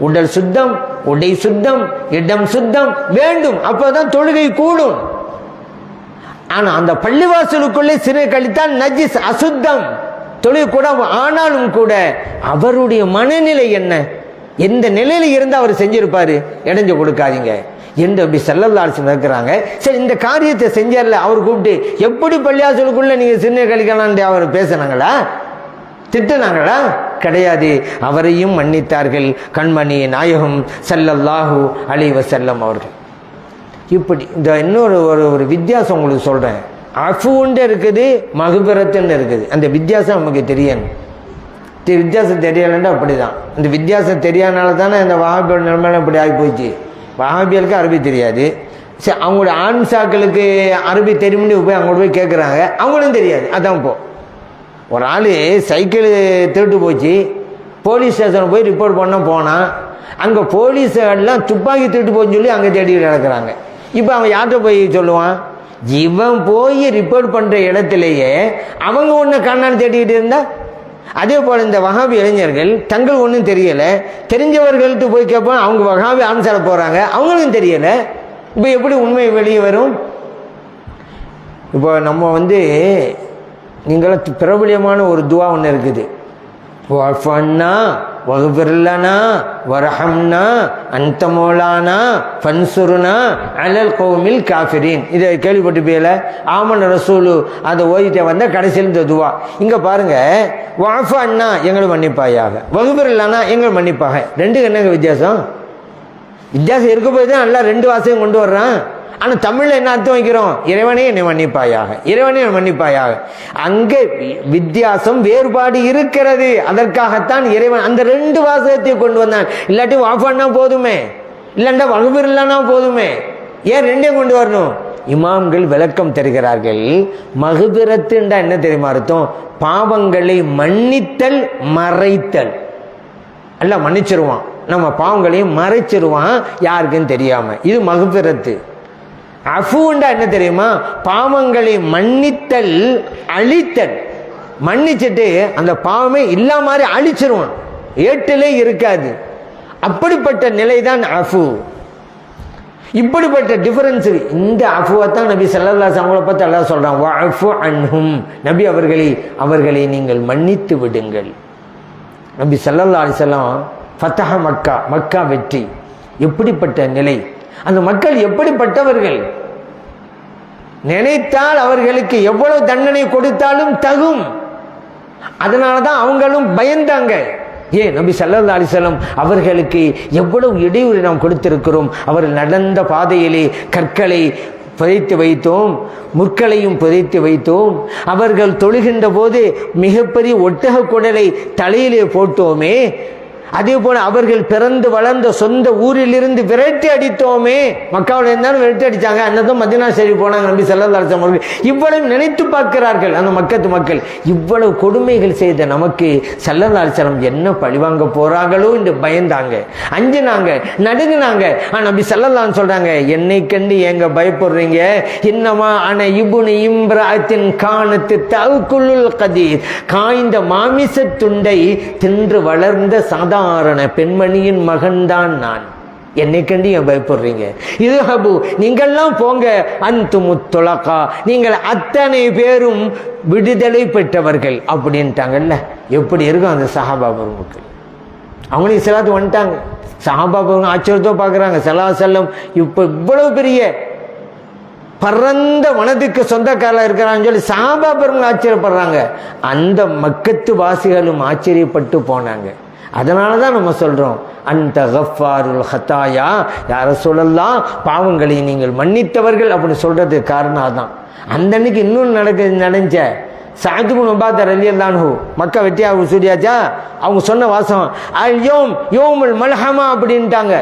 உடல் சுத்தம், உடை சுத்தம், இடம் சுத்தம் வேண்டும், அப்போதான் தொழுகை கூடும். ஆனா அந்த பள்ளிவாசலுக்குள்ளே சிறை கழித்தால் நஜிஸ், அசுத்தம், தொழுகை கூட. ஆனாலும் கூட அவருடைய மனநிலை என்ன? எந்த நிலையில இருந்து அவர் செஞ்சிருப்பாரு, இடைஞ்சு கொடுக்காதீங்க என்று அப்படி ஸல்லல்லாஹு அலைஹி வஸல்லம் இருக்கிறாங்க. சரி, இந்த காரியத்தை செஞ்சார்ல, அவர் கூப்பிட்டு எப்படி பள்ளியாசலுக்குள்ள நீங்க சின்ன கழிக்கலான்னு அவர் பேசினாங்களா, திட்டுனாங்களா? கிடையாது. அவரையும் மன்னித்தார்கள் கண்மணி நாயகம் ஸல்லல்லாஹு அலைஹி வஸல்லம் அவர்கள். இப்படி இந்த இன்னொரு ஒரு வித்தியாசம் உங்களுக்கு சொல்றேன். அஃபுன்னு இருக்குது, மகுபிரத்துன்னு இருக்குது. அந்த வித்தியாசம் நமக்கு தெரியணும். வித்தியாசம் தெரியலன்னா அப்படிதான். இந்த வித்தியாசம் தெரியாதனால தானே இந்த வஹாபியோட நிலைமையில இப்படி ஆகி போயிடுச்சு. வஹாபியலுக்கு அரபி தெரியாது. சரி, அவங்களோட ஆன்சாக்களுக்கு அரபி தெரியும்னு போய் அவங்களோட போய் கேட்குறாங்க, அவங்களும் தெரியாது. அதான் இப்போ ஒரு ஆள் சைக்கிள் திருட்டு போச்சு, போலீஸ் ஸ்டேஷன் போய் ரிப்போர்ட் பண்ண போனான். அங்கே போலீஸ் எல்லாம் துப்பாக்கி திருட்டு போச்சுன்னு சொல்லி அங்கே தேடிட்டு நடக்கிறாங்க. இப்போ அவன் யார்கிட்ட போய் சொல்லுவான்? இவன் போய் ரிப்போர்ட் பண்ணுற இடத்துலையே அவங்க ஒன்று கண்ணான்னு தேடிக்கிட்டு இருந்தா. அதே போல் இந்த வஹாபி இளைஞர்கள் தங்கள் ஒன்றும் தெரியலை, தெரிஞ்சவர்கள்ட்டு போய் கேட்பான், அவங்க வஹாபி ஆன்சார போகிறாங்க, அவங்களுக்கும் தெரியலை. இப்போ எப்படி உண்மை வெளியே வரும்? இப்போ நம்ம நீங்களும் பிரபலியமான ஒரு துவா ஒன்று இருக்குது. வஃபன்னா வஃபிர்லனா வரஹம்னா அன்த மௌலானா ஃபன்சுர்னா அலல் கௌமில் காஃபிரீன். இதை கேள்விப்பட்டு போயல ஆமன் ரசூலு அதை ஓதிட்டே வந்த கடைசியில் இந்த துவா. இங்கே பாருங்க, வஃபன்னா எங்களை மன்னிப்பாயாக, வஃபிர்லனா எங்களை மன்னிப்பாக. ரெண்டுக்கு என்னங்க வித்தியாசம்? வித்தியாசம் இருக்க போய் தான் நல்லா ரெண்டு வாசகம் கொண்டு வர்றான். ஆனால் தமிழில் என்ன அர்த்தம் வைக்கிறோம்? இறைவனே என்னை மன்னிப்பாயாக, இறைவனே என்னை மன்னிப்பாயாக. அங்கே வித்தியாசம் வேறுபாடு இருக்கிறது. அதற்காகத்தான் இறைவன் அந்த ரெண்டு வாசகத்தை கொண்டு வந்தான். இல்லாட்டி வாஃபன்னா போதுமே, இல்லாண்டா வகுபர் இல்லைன்னா போதுமே. ஏன் ரெண்டையும் கொண்டு வரணும்? இமாம்கள் விளக்கம் தருகிறார்கள். மகுபிரத்துண்டா என்ன தெரியுமா அர்த்தம்? பாவங்களை மன்னித்தல், மறைத்தல். அல்ல மன்னிச்சிருவான், நம்ம பாவங்களையும் மறைச்சிருவான் யாருக்குன்னு தெரியாம. இது மகுபிரத்து. அஃபுண்டா என்ன தெரியுமா? பாவங்களை மன்னித்தல், அழித்தல். மன்னிச்சுட்டு அந்த பாவமே இல்லா மாதிரி அழிச்சிருவான், ஏட்டிலே இருக்காது. அப்படிப்பட்ட நிலைதான் அஃபு. இப்படிப்பட்ட டிஃபரன்ஸ். இந்த அஃபுவை தான் நபி ஸல்லல்லாஹு அலைஹி வஸல்லம் பற்றி அல்லாஹ் சொல்றான், வஅஃபு அன்ஹும், நபி அவர்களை நீங்கள் மன்னித்து விடுங்கள். நபி ஸல்லல்லாஹு அலைஹி வஸல்லம் ஃபதஹ மக்கா, மக்கா வெற்றி. எப்படிப்பட்ட நிலை! அந்த மக்கள் எப்படிப்பட்டவர்கள்! நினைத்தால் அவர்களுக்கு எவ்வளவு தண்டனை கொடுத்தாலும் தகும். அதனாலதான் அவங்களும் பயந்தாங்க. ஏன் நபி ஸல்லல்லாஹு அலைஹி வஸல்லம் அவர்களுக்கு எவ்வளவு இடையூறு நாம் கொடுத்திருக்கிறோம். அவர்கள் நடந்த பாதையிலே கற்களை புதைத்து வைத்தோம், முற்களையும் புதைத்து வைத்தோம். அவர்கள் தொழுகின்ற போது மிகப்பெரிய ஒட்டக குடலை தலையிலே போட்டோமே. அதே போல அவர்கள் பிறந்து வளர்ந்த சொந்த ஊரிலிருந்து விரட்டி அடித்தோமே. மக்காவில் இருந்தாலும் விரட்டி அடித்தாங்க. அன்னதும் மதீனா ஷரீஃப் போனாங்க நபி ஸல்லல்லாஹு அலைஹி வஸல்லம் அவர்கள். இவ்வளவு நினைத்து பார்க்கிறார்கள் அந்த மக்கத்து மக்கள். இவ்வளவு கொடுமைகள் செய்த நமக்கு ஸல்லல்லாஹு அலைஹி வஸல்லம் என்ன பழிவாங்க போறாங்களோ என்று பயந்தாங்க, அஞ்சினாங்க, நடுங்கினாங்க. நபி ஸல்லல்லாஹு அலைஹி சொல்றாங்க, என்னை கண்டு ஏங்க பயப்படுறீங்க? இன்னமா அன இப்னு இம்ராத்தின் கானத்து தஅக்குலுல் கதீர். காய்ந்த மாமிச துண்டை தின்று வளர்ந்த சாதாரண பெண்மணியின் மகன்தான் நான். என்னை கண்டு ஏன் பயப்படுறீங்க? இது ஹபு, நீங்கள்லாம் போங்க, அன்துமுத்துலகா, நீங்கள் அத்தனை பேரும் விடுதலை பெற்றவர்கள் அப்படின்ட்டாங்கல்ல. எப்படி இருக்கும் அந்த சஹாபா பெருமக்கள்? அவங்களுக்கு சிலாத்து வந்துட்டாங்க. சஹாபா பெருமக்கள் ஆச்சரியத்தோ பார்க்குறாங்க. ஸல்லல்லாஹு அலைஹி வஸல்லம் இப்போ இவ்வளவு பெரிய பரந்த மனதுக்கு சொந்தக்காரா இருக்கிறான்னு சொல்லி சஹாபா பெருமக்கள் ஆச்சரியப்படுறாங்க. அந்த மக்கத்து வாசிகளும் ஆச்சரியப்பட்டு போனாங்க. அதனால தான் நம்ம சொல்கிறோம், அந்த கஃபாருல் ஹத்தாயா, யார சொல்லலாம், பாவங்களை நீங்கள் மன்னித்தவர்கள் அப்படின்னு சொல்கிறதுக்கு காரணம் அதான். அந்த அன்னைக்கு இன்னொன்று நடந்த சஅத் இப்னு உபாதா ரலியல்லாஹு அன்ஹு மக்கா வெற்றியாக சொல்லியாச்சா. அவங்க சொன்ன வாசம் அல் யோமுல் மல்ஹமா அப்படின்ட்டாங்க.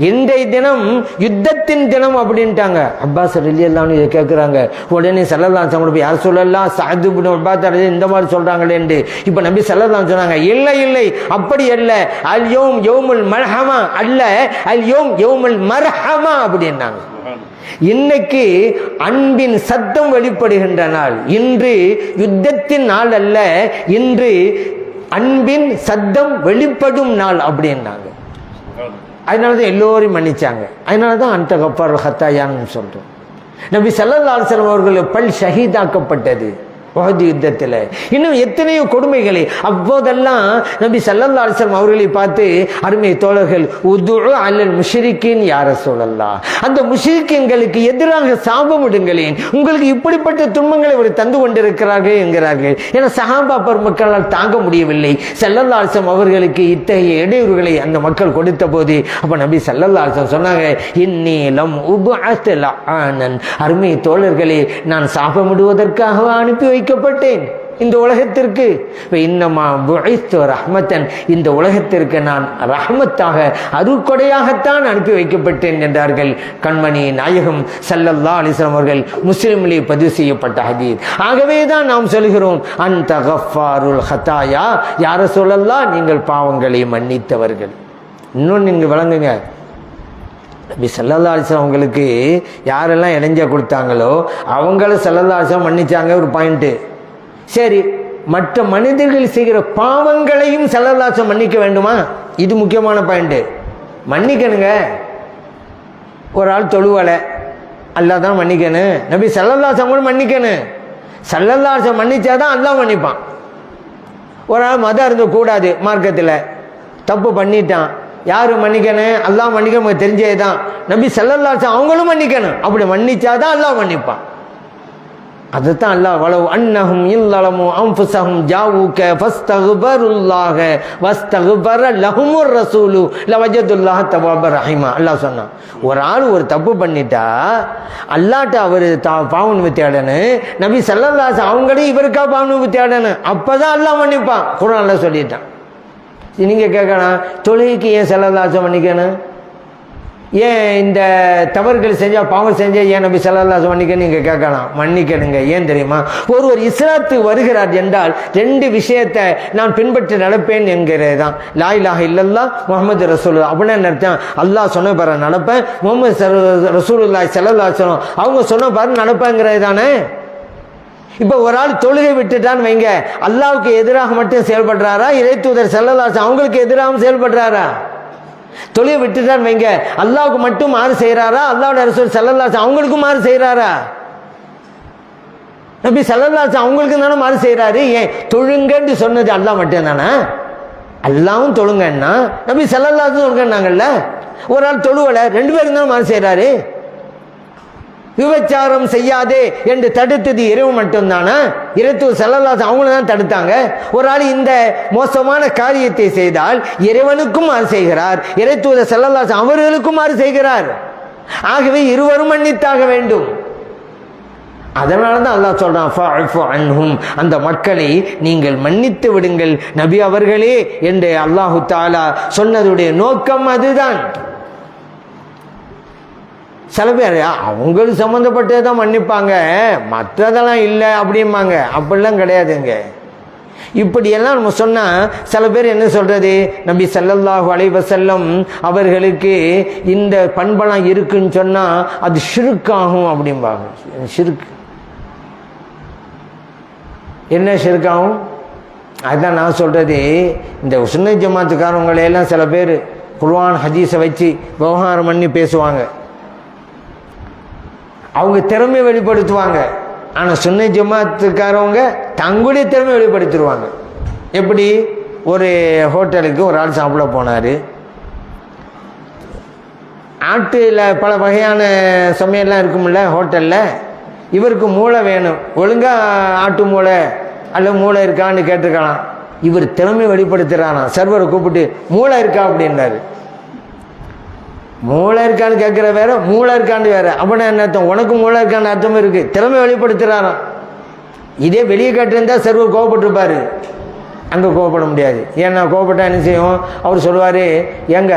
இன்றைய தினம் யுத்தத்தின் தினம் அப்படின்ட்டாங்க. அப்பாஸ் ரலியல்லாஹு அன்ஹு இதை கேட்குறாங்க. உடனே ஸல்லல்லாஹு அலைஹி வஸல்லம் யார் சொல்லலாம், சஅத் இப்னு உபாதா இந்த மாதிரி சொல்கிறாங்களேன்னு. இப்போ நபி ஸல்லல்லாஹு அலைஹி சொன்னாங்க, இல்லை இல்லை, அப்படி அல்ல, அல் யோமுல் மல்ஹமா அல்ல, அல் யோமுல் மர்ஹமா அப்படின்னாங்க. இன்னைக்கு அன்பின் சத்தம் வெளிப்படுகின்ற நாள். இன்று யுத்தத்தின் நாள் அல்ல, இன்று அன்பின் சத்தம் வெளிப்படும் நாள் அப்படின்னாங்க. அதனால தான் எல்லோரையும் மன்னிச்சாங்க. அதனால தான் அந்த கஃபாருல் ஹத்தாயான்னு சொல்கிறோம். நபி ஸல்லல்லாஹு அலைஹி வஸல்லம் அவர்கள் பல் ஷஹீதாக்கப்பட்டது. உஹது யுத்தத்தில். இன்னும் எத்தனையோ கொடுமைகளை. அப்போதெல்லாம் நபி ஸல்லல்லாஹு அலைஹி வஸல்லம் அவர்களை பார்த்து, அருமை தோழர்கள், உதுஉ அலல் முஷ்ரிக்கீன் யா ரசூலல்லாஹ், அந்த முஷ்ரிக்கீன்களுக்கு எதிராக சாபமிடுங்களேன், உங்களுக்கு இப்படிப்பட்ட துன்பங்களை அவர் தந்து கொண்டிருக்கிறார்கள் என்கிறார்கள். ஏன்னா சஹாபா பெருமக்களால் தாங்க முடியவில்லை ஸல்லல்லாஹு அலைஹி வஸல்லம் அவர்களுக்கு இத்தகைய இடையூறுகளை அந்த மக்கள் கொடுத்த போது. அப்ப நபி ஸல்லல்லாஹு அலைஹி வஸல்லம் சொன்னாங்க, இன்னி லம் உபஅத் லஆனன், அருமை தோழர்களே, நான் சாபமிடுவதற்காக அனுப்பி வைக்கப்பட்டேன் இந்த உலகத்திற்கு. இன்னமா புஇஸ்து ரஹ்மத்தன், இந்த உலகத்திற்கு நான் ரஹ்மத்தாக அருட்கொடையாகத்தான் அனுப்பி வைக்கப்பட்டேன் என்றார்கள் கண்மணி நாயகம் ஸல்லல்லாஹு அலைஹி வஸல்லம் அவர்கள். முஸ்லிமிலே பதிவு செய்யப்பட்ட ஹதீஸ். ஆகவே தான் நாம் சொல்கிறோம், அன்த கஃபாருல் ஹதாயா, யா ரசூலல்லாஹ், நீங்கள் பாவங்களை மன்னித்தவர்கள். இன்னொன்று நீங்கள் விளங்குங்க, நபி ஸல்லல்லாஹு அலைஹி வஸல்லம் அவங்களுக்கு யாரெல்லாம் இடைஞ்ச கொடுத்தாங்களோ அவங்கள ஸல்லல்லாஹு அலைஹி வஸல்லம் மன்னிச்சாங்க. ஒரு பாயிண்ட்டு. சரி, மற்ற மனிதர்கள் செய்கிற பாவங்களையும் ஸல்லல்லாஹு அலைஹி வஸல்லம் மன்னிக்க வேண்டுமா? இது முக்கியமான பாயிண்ட்டு. மன்னிக்கணுங்க. ஒரு ஆள் தொழுவலை, அல்லாஹ் தான் மன்னிக்கணும். நபி ஸல்லல்லாஹு அலைஹி வஸல்லம் மன்னிக்கணும். ஸல்லல்லாஹு அலைஹி வஸல்லம் மன்னிச்சாதான் அல்லாஹ் மன்னிப்பான். ஒரு ஆள் மதம் இருந்தக்கூடாது, மார்க்கத்தில் தப்பு பண்ணிட்டான், யாரு மன்னிக்கணும்? அல்லாஹ் மன்னிக்கணும், தெரிஞ்சே தான். நபி ஸல்லல்லாஹு அலைஹி வஸல்லம் அவங்களும் மன்னிக்கணும். அப்படி மன்னிச்சாதான் அல்லாஹ் மன்னிப்பான். அதுதான் அல்லாஹ், வலவ் அன்னஹும் இல்லலமு அன்ஃபுஸஹும் ஜாஊக ஃபஸ்தக்பருல்லாஹ வஸ்தக்பர லஹுமுர் ரசூலு லவஜதுல்லாஹ தவ்வாபர் ரஹீமா. அல்லாஹ் சொன்னான், ஒரு ஆள் ஒரு தப்பு பண்ணிட்டா அல்லாஹ்ட்ட அவர் பாவ நிவர்த்தி தேடணும். நபி ஸல்லல்லாஹு அலைஹி வஸல்லம் அவங்களே இவருக்கா பாவ நிவர்த்தி தேடணும். அப்பதான் அல்லாஹ் மன்னிப்பான். குர்ஆன்ல சொல்லிட்டான். நீங்கள் கேட்கலாம், தொழுகைக்கு ஏன் ஸல்லல்லாஹு அலைஹி வஸல்லம் மன்னிக்கணும்? ஏன் இந்த தவறுகள் செஞ்சால், பாவம் செஞ்சால் ஏன் நபி ஸல்லல்லாஹு அலைஹி வஸல்லம் மன்னிக்கணும்? நீங்கள் கேட்கலாம். மன்னிக்கணுங்க. ஏன் தெரியுமா? ஒருவர் இஸ்லாத்துக்கு வருகிறார் என்றால் ரெண்டு விஷயத்தை நான் பின்பற்றி நடப்பேன் என்கிறது தான். லா இலாஹ இல்லல்லாஹ் முஹம்மது ரசூலுல்லாஹ் அப்படின்னு அர்த்தம். அல்லாஹ் சொன்ன பாரு நடப்பேன், முஹம்மது ரசூலுல்லாஹி ஸல்லல்லாஹு அலைஹி வஸல்லம் அவங்க சொன்ன பாரு நடப்பேங்கிறது தானே. இப்போ ஒரு ஆள் தொழுகை விட்டுட்டான்னு வைங்க, அல்லாஹ்வுக்கு எதிராக மட்டும் செயல்படுறாரா, இறை தூதர் ஸல்லல்லாஹு அலைஹி வஸல்லம் அவங்களுக்கு எதிராகவும் செயல்படுறாரா? தொழுகை விட்டுட்டான்னு வைங்க, அல்லாஹ்வுக்கு மட்டும் மாறு செய்கிறாரா, அல்லாஹ்வுடைய ரசூல் ஸல்லல்லாஹு அலைஹி வஸல்லம் அவங்களுக்கும் மாறு செய்கிறாரா? நபி ஸல்லல்லாஹு அலைஹி வஸல்லம் அவங்களுக்கு தானே மாறு செய்கிறாரு. ஏன் தொழுங்கன்னு சொன்னது அல்லாஹ் மட்டும் தானே? அல்லாஹ்வும் தொழுங்கன்னா நபி ஸல்லல்லாஹு அலைஹி வஸல்லம் தொழுங்கன்னாங்கல்ல. ஒரு ஆள் தொழுவலை, ரெண்டு பேரும் தான் மாறு செய்கிறாரு. விபச்சாரம் செய்யாதே என்று தடுத்தது இறைவன் மட்டும்தானா? இறைத்தூதர் ஸல்லல்லாஹு அலைஹி வஸல்லம் அவங்கள தான் தடுத்தாங்க. ஒரு ஆள் இந்த மோசமான காரியத்தை செய்தால் இறைவனுக்கும் மாறு செய்கிறார், இறைத்தூதர் ஸல்லல்லாஹு அலைஹி வஸல்லம் அவர்களுக்கும் மாறு செய்கிறார். ஆகவே இருவரும் மன்னித்தாக வேண்டும். அதனால தான் அல்லாஹ் சொல்றான், ஃபஅஃபு அன்ஹும், அந்த மக்களை நீங்கள் மன்னித்து விடுங்கள் நபி அவர்களே என்று அல்லாஹு தஆலா சொன்னதுடைய நோக்கம் அதுதான். சில பேர் அவங்களுக்கு சம்மந்தப்பட்டே தான் மன்னிப்பாங்க, மற்றதெல்லாம் இல்லை அப்படிம்பாங்க. அப்படிலாம் கிடையாதுங்க. இப்படியெல்லாம் நம்ம சொன்னால் சில பேர் என்ன சொல்கிறது, நபி ஸல்லல்லாஹு அலைஹி வஸல்லம் அவர்களுக்கு இந்த பண்பெல்லாம் இருக்குன்னு சொன்னால் அது ஷிர்காகும் அப்படிம்பாங்க. ஷிர்க் என்ன ஷிர்காகும்? அதுதான் நான் சொல்கிறது. இந்த சுன்னத் ஜமாத்துக்காரவங்களையெல்லாம் சில பேர் குர்ஆன் ஹதீஸை வச்சு விவகாரம் பண்ணி பேசுவாங்க. அவங்க திறமையை வெளிப்படுத்துவாங்க. ஆனால் சுன்னத் ஜமாத்துக்காரவங்க தங்களுடைய திறமையை வெளிப்படுத்திடுவாங்க. எப்படி? ஒரு ஹோட்டலுக்கு ஒரு ஆள் சாப்பிட போனார். ஆட்டில் பல வகையான சமையல்லாம் இருக்கும்ல ஹோட்டலில். இவருக்கு மூளை வேணும், ஒழுங்காக ஆட்டு மூளை அல்ல மூளை இருக்கான்னு கேட்டிருக்கலாம். இவர் திறமையை வெளிப்படுத்துகிறானா, சர்வரை கூப்பிட்டு மூளை இருக்கா அப்படின்றாரு. மூளை இருக்கான்னு கேட்குற வேற, மூளை இருக்கான்னு வேற. அப்படின்னா என்ன அர்த்தம்? உனக்கு மூளை இருக்கான்னு அர்த்தம் இருக்கு. திறமை வெளிப்படுத்துகிறாராம். இதே வெளியே கேட்டிருந்தா சர்வர் கோவப்பட்டிருப்பாரு. அங்கே கோவப்பட முடியாது. ஏன்னா கோவப்பட்டா என்ன செய்யும்? அவர் சொல்லுவார், ஏங்க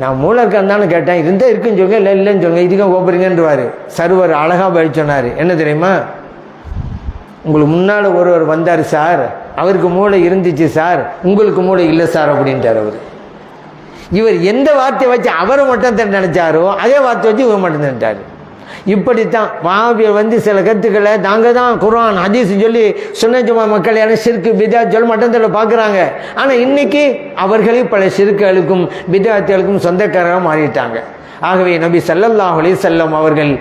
நான் மூளை இருக்கான்னு தானே கேட்டேன், இருந்தால் இருக்குன்னு சொல்லுங்க, இல்லை இல்லைன்னு சொல்லுங்க, இதுக்கும் கோபுறீங்கன்றுவார். சர்வர் அழகாக பதில் சொன்னார். என்ன தெரியுமா? உங்களுக்கு முன்னால் ஒருவர் வந்தார் சார், அவருக்கு மூளை இருந்துச்சு சார், உங்களுக்கு மூளை இல்லை சார் அப்படின்ட்டார் அவர். இவர் எந்த வார்த்தையை வச்சு அவரை மட்டும் தான் நினைச்சாரோ அதே வார்த்தை வச்சு இவர் மட்டும் நினைச்சாரு. இப்படித்தான் வஹாபியர் சில கருத்துக்களை நாங்கள் தான் குர்ஆன் ஹதீஸ் சொல்லி சுன்னத் ஜமாத் மக்கள் யாரும் ஷிர்க் பித்அத் சொல்லி மட்டத்தில் பார்க்குறாங்க. ஆனால் இன்னைக்கு அவர்களே பல ஷிர்க்குகளுக்கும் பித்அத்துகளுக்கும் சொந்தக்காரராக மாறிட்டாங்க. ஆகவே நபி ஸல்லல்லாஹு அலைஹி வஸல்லம் அவர்கள்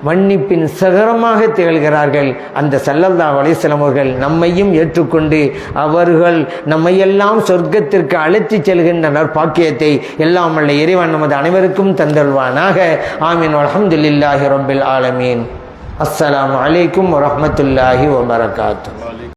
மன்னிப்பின் சிகரமாக திகழ்கிறார்கள். அந்த ஸல்லல்லாஹு அலைஹி வஸல்லம் அவர்கள் நம்மையும் ஏற்றுக்கொண்டு அவர்கள் நம்மையெல்லாம் சொர்க்கத்திற்கு அழைத்துச் செல்கின்ற நற்பாக்கியத்தை எல்லாம் வல்ல இறைவன் நமது அனைவருக்கும் தந்தல்வானாக. ஆமீன். அல்ஹம்துலில்லாஹி ரப்பில் ஆலமீன். அஸ்ஸலாமு அலைக்கும் வரஹ்மத்துல்லாஹி வபரகாத்துஹு.